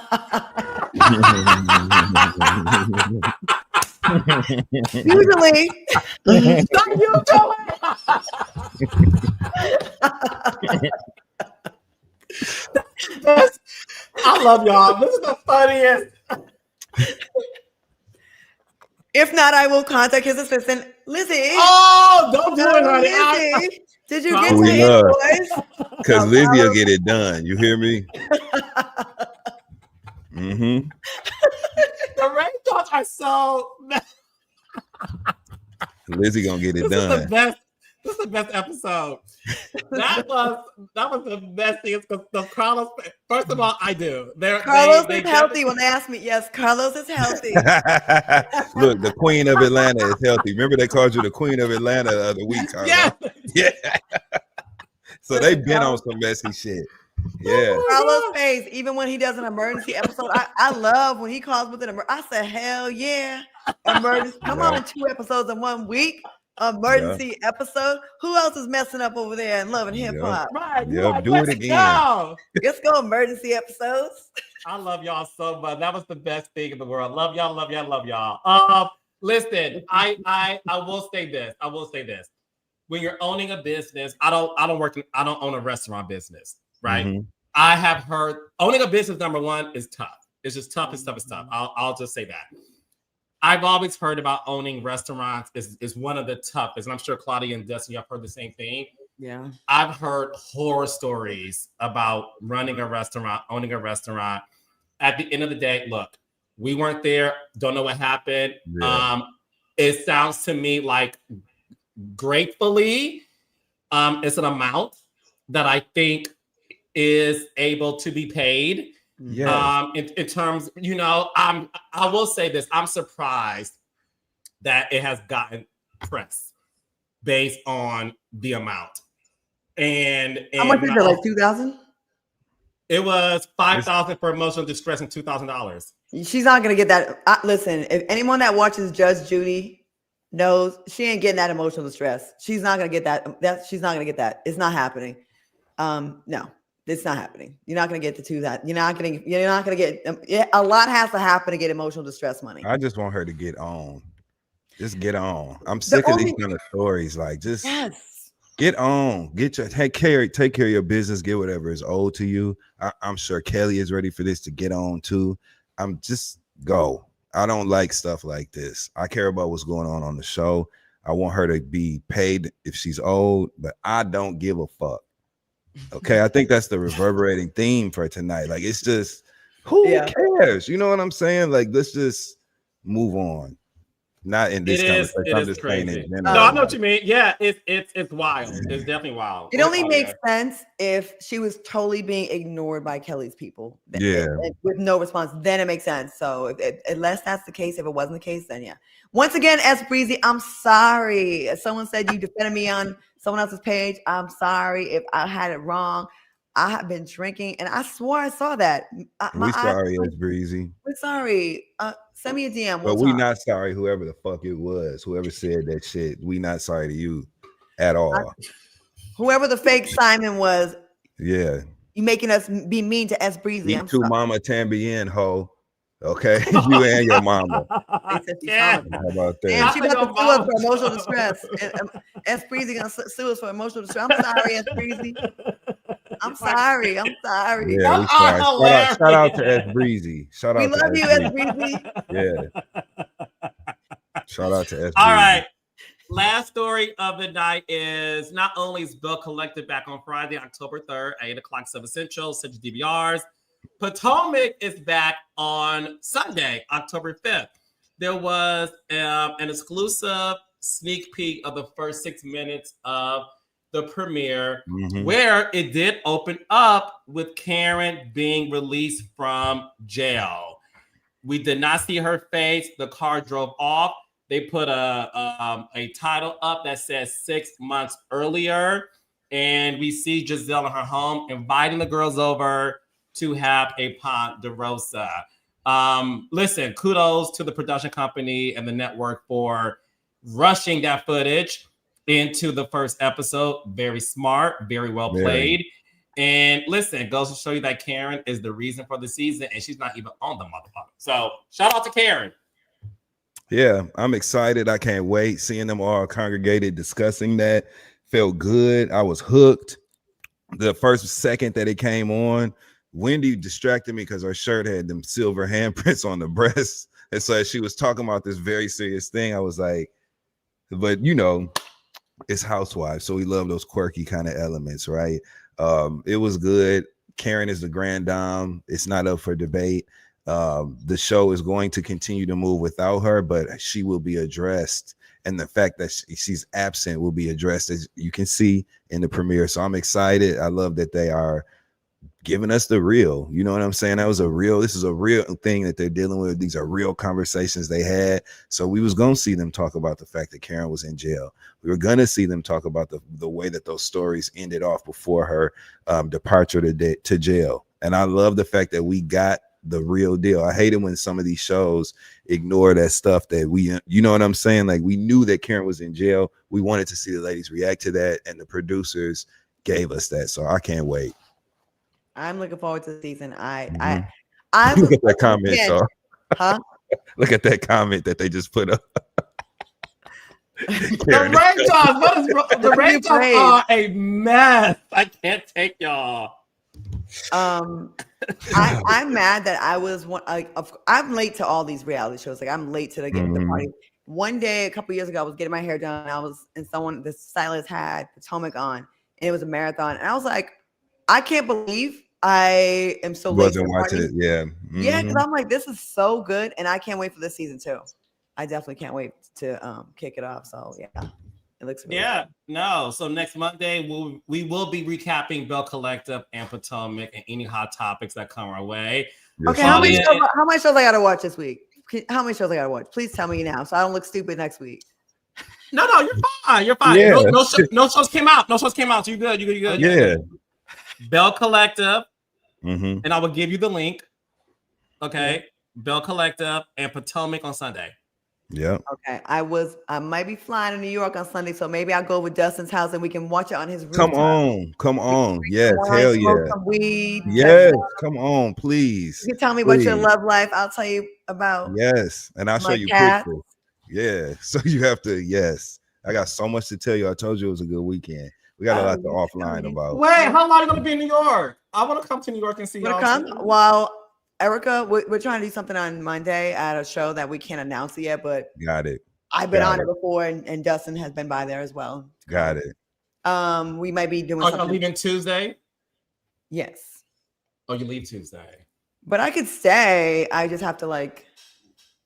S3: Usually.
S1: Don't you do it. I love y'all. This is the funniest.
S3: If not, I will contact his assistant, Lizzie.
S1: Oh, don't do it, honey.
S3: Lizzie. Did you get to invoice?
S2: Because Lizzie will get it done. You hear me? Mm-hmm.
S1: The rain thoughts are so.
S2: Lizzie gonna get it
S1: This
S2: done.
S1: is the best. This is the best episode. That was the best thing because Carlos. First of all, I do.
S3: Carlos is healthy. When they ask me, yes, Carlos is healthy.
S2: Look, the Queen of Atlanta is healthy. Remember they called you the Queen of Atlanta the other week, Carlos?
S1: Yeah.
S2: Yeah. So they've been on some messy shit. Yeah.
S3: Carlos pays even when he does an emergency episode. I love when he calls with an emergency. I said, hell yeah, emergency. Come on, 2 episodes in 1 week. Emergency episode. Who else is messing up over there and loving hip hop?
S1: Right.
S2: Yep. Do it again.
S3: Let's go emergency episodes.
S1: I love y'all so much. That was the best thing in the world. Love y'all. Love y'all. Love y'all. Listen, I will say this. I will say this. When you're owning a business, I don't own a restaurant business, right? Mm-hmm. I have heard owning a business, number one, is tough. It's just tough. It's tough. It's tough. I'll just say that. I've always heard about owning restaurants is one of the toughest. And I'm sure Claudia and Dustin, y'all heard the same thing.
S3: Yeah.
S1: I've heard horror stories about running a restaurant, owning a restaurant. At the end of the day, look, we weren't there. Don't know what happened. Yeah. It sounds to me like gratefully, it's an amount that I think is able to be paid. Yeah. In terms, I will say this. I'm surprised that it has gotten press based on the amount. And
S3: how much is it? Like $2,000?
S1: It was $5,000 for emotional distress and $2,000.
S3: She's not gonna get that. Listen, if anyone that watches Judge Judy knows, she ain't getting that emotional distress. She's not gonna get that. She's not gonna get that. It's not happening. No. It's not happening. You're not going to get the two that you're not going to get. A lot has to happen to get emotional distress money.
S2: I just want her to get on. Just get on. I'm sick of these kind of stories. Like, just get on. Take care of your business. Get whatever is owed to you. I'm sure Kelli is ready for this to get on too. I'm just go. I don't like stuff like this. I care about what's going on the show. I want her to be paid if she's owed, but I don't give a fuck. Okay, I think that's the reverberating theme for tonight. Like, it's just, who cares? You know what I'm saying? Like, let's just move on. Not in this conversation. I'm just crazy.
S1: No, I know what you mean. Yeah, it's wild. It's definitely wild.
S3: It only makes sense if she was totally being ignored by Kelly's people. With no response, then it makes sense. So unless that's the case, if it wasn't the case, then yeah. Once again, S Breezy, I'm sorry. As someone said you defended me on someone else's page, I'm sorry if I had it wrong. I have been drinking, and I swore I saw that.
S2: We're sorry, S Breezy.
S3: We're sorry. Send me a DM.
S2: But we're not sorry, whoever the fuck it was, whoever said that shit. We not sorry to you at all.
S3: Whoever the fake Simon was.
S2: Yeah.
S3: You making us be mean to S Breezy.
S2: You too, Mama Tambien, ho. Okay, you and your mama.
S3: Yeah.
S2: How about that?
S3: And she about to sue us for emotional distress. S Breezy gonna sue us for emotional distress. I'm sorry, S Breezy. I'm sorry.
S2: Yeah, shout out to S Breezy.
S3: We love you, S Breezy.
S2: Yeah. Shout out to S Breezy.
S1: All right. Last story of the night is not only is Belle Collective back on Friday, October 3rd, 8 o'clock, 7 Central, Central DVRs. Potomac is back on Sunday, October 5th. There was an exclusive sneak peek of the first 6 minutes of the premiere, where it did open up with Karen being released from jail. We did not see her face. The car drove off. They put a title up that says 6 months earlier, and we see Giselle in her home inviting the girls over to have a Ponderosa. Listen, kudos to the production company and the network for rushing that footage into the first episode. Very smart, very well played. And listen, it goes to show you that Karen is the reason for the season, and she's not even on the motherfucker. So shout out to Karen.
S2: Yeah, I'm excited. I can't wait. Seeing them all congregated discussing that felt good. I was hooked. The first second that it came on, Wendy distracted me because her shirt had them silver handprints on the breasts. And so as she was talking about this very serious thing, I was like, but it's Housewives, so we love those quirky kind of elements, right? It was good. Karen is the grand dame. It's not up for debate. The show is going to continue to move without her, but she will be addressed. and the fact that she's absent will be addressed, as you can see in the premiere. So I'm excited. I love that they are giving us the real, you know what I'm saying? This is a real thing that they're dealing with. These are real conversations they had. So we was going to see them talk about the fact that Karen was in jail. We were going to see them talk about the way that those stories ended off before her departure to jail. And I love the fact that we got the real deal. I hate it when some of these shows ignore that stuff that you know what I'm saying? Like, we knew that Karen was in jail. We wanted to see the ladies react to that, and the producers gave us that. So I can't wait.
S3: I'm looking forward to the season. I
S2: look at that comment, so look at that comment that they just put up.
S1: The rain jobs are a mess. I can't take y'all.
S3: I'm mad that I'm late to all these reality shows. Like, I'm late to the party. One day, a couple years ago, I was getting my hair done. The stylist had Potomac on, and it was a marathon. And I was like, I can't believe I am so late.
S2: Wasn't watching it, yeah.
S3: Yeah, because I'm like, this is so good, and I can't wait for this season too. I definitely can't wait to kick it off. So yeah, it looks really good.
S1: So next Monday we will be recapping Belle Collective and Potomac and any hot topics that come our way.
S3: Okay, how many shows I gotta watch this week? How many shows I gotta watch? Please tell me now, so I don't look stupid next week.
S1: No, you're fine. You're fine.
S2: Yeah.
S1: No shows came out. So you're good. You're good.
S2: Yeah.
S1: Belle Collective, and I will give you the link. Okay, Belle Collective and Potomac on Sunday.
S2: Yeah.
S3: Okay. I might be flying to New York on Sunday, so maybe I'll go over Dustin's house and we can watch it on his rooftop.
S2: Come on. Yes, hell yeah.
S3: Some weed.
S2: Yes, come on, please.
S3: You can tell me about your love life. I'll tell you about.
S2: Yes, and I'll show you pictures. Yeah. So you have to. Yes, I got so much to tell you. I told you it was a good weekend. We got a lot to offline about.
S1: Wait, how long are you gonna be in New York? I want to come to New York and see y'all.
S3: Come? Well, Erica, we're trying to do something on Monday at a show that we can't announce it yet, but
S2: got it.
S3: I've been on it before, and Dustin has been by there as well.
S2: Got it.
S3: We might be doing something.
S1: Are you leaving Tuesday?
S3: Yes.
S1: Oh, you leave Tuesday.
S3: But I could stay. I just have to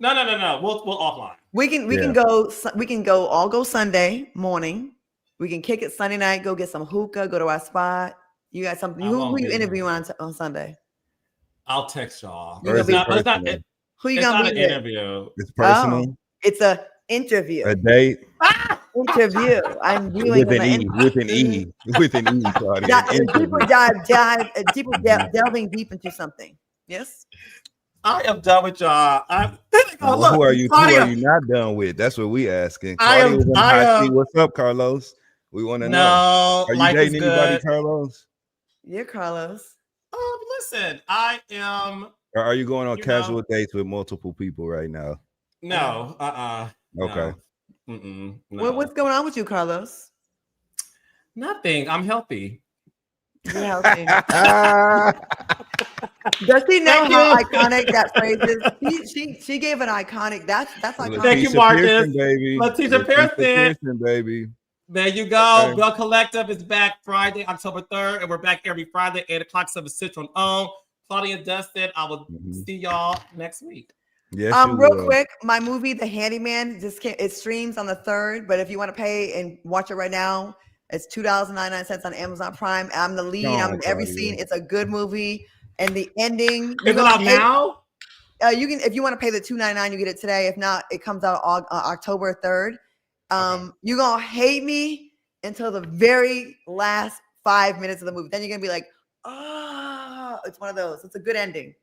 S1: No. We'll offline.
S3: We can go Sunday morning. We can kick it Sunday night, go get some hookah, go to our spot. You got something. Who you interviewing on Sunday?
S1: I'll text y'all.
S3: Who you gonna
S1: be
S2: interview? It's personal.
S3: It's an interview.
S2: A date.
S3: Interview. I'm viewing
S2: with an E. Claudia.
S3: People delving deep into something. Yes.
S1: I am done with y'all.
S2: Who are you not done with? That's what we asking. What's up, Carlos? We want to know. Are you dating anybody, Carlos?
S3: Yeah, Carlos.
S1: Listen, I am.
S2: Or are you going on casual dates with multiple people right now?
S1: No.
S2: Okay.
S1: No.
S3: What's going on with you, Carlos?
S1: Nothing. I'm healthy.
S3: You're healthy. Does he know how iconic that phrase is? She gave an iconic. That's iconic.
S1: Thank you, Marcus.
S2: Leticia
S1: Pearson,
S2: baby.
S1: There you go. Okay. Belle Collective is back Friday, October 3rd, and we're back every Friday, 8 o'clock, 7 Central on. Claudia and Dustin, I will see y'all next week.
S2: Yes,
S3: real quick, my movie, The Handyman, just came. It streams on the 3rd, but if you want to pay and watch it right now, it's $2.99 on Amazon Prime. I'm the lead. I'm in every scene. It's a good movie, and the ending.
S1: Is it out now?
S3: You can, if you want to pay the $2.99, you get it today. If not, it comes out October 3rd. You're gonna hate me until the very last 5 minutes of the movie. Then you're gonna be like, oh, it's one of those. It's a good ending.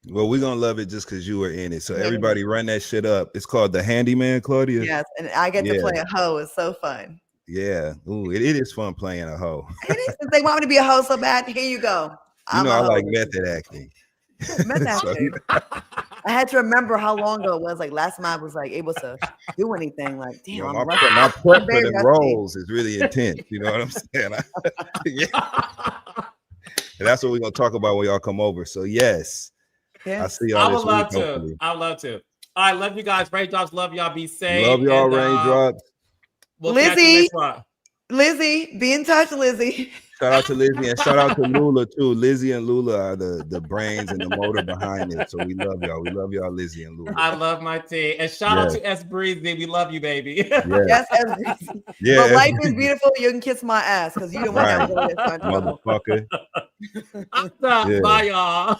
S2: Well, we're gonna love it just because you were in it. So everybody run that shit up. It's called The Handyman, Claudia.
S3: Yes, and I get to play a hoe. It's so fun.
S2: Yeah. Ooh, it is fun playing a hoe.
S3: It is. If they want me to be a hoe so bad, here you go.
S2: I like method acting.
S3: Method acting. I had to remember how long ago it was. Like last month, I was like able to do anything. Like, damn,
S2: my prep for the roles is really intense. You know what I'm saying? And that's what we're gonna talk about when y'all come over. So yes, I see y'all.
S1: I would love to. I would love to. All right, love you guys. Raindrops, love y'all. Be safe.
S2: Love y'all, Raindrops.
S3: We'll Lizzie, be in touch, Lizzie.
S2: Shout out to Lizzie and shout out to Lula too. Lizzie and Lula are the brains and the motor behind it. So we love y'all. We love y'all, Lizzie and Lula.
S1: I love my team. And shout out to S Breezy. We love you, baby.
S3: Yes, S Breezy.
S2: Yeah,
S3: but life is beautiful. You can kiss my ass because you don't want
S2: Right.
S3: to go this
S2: Motherfucker.
S1: Bye, y'all.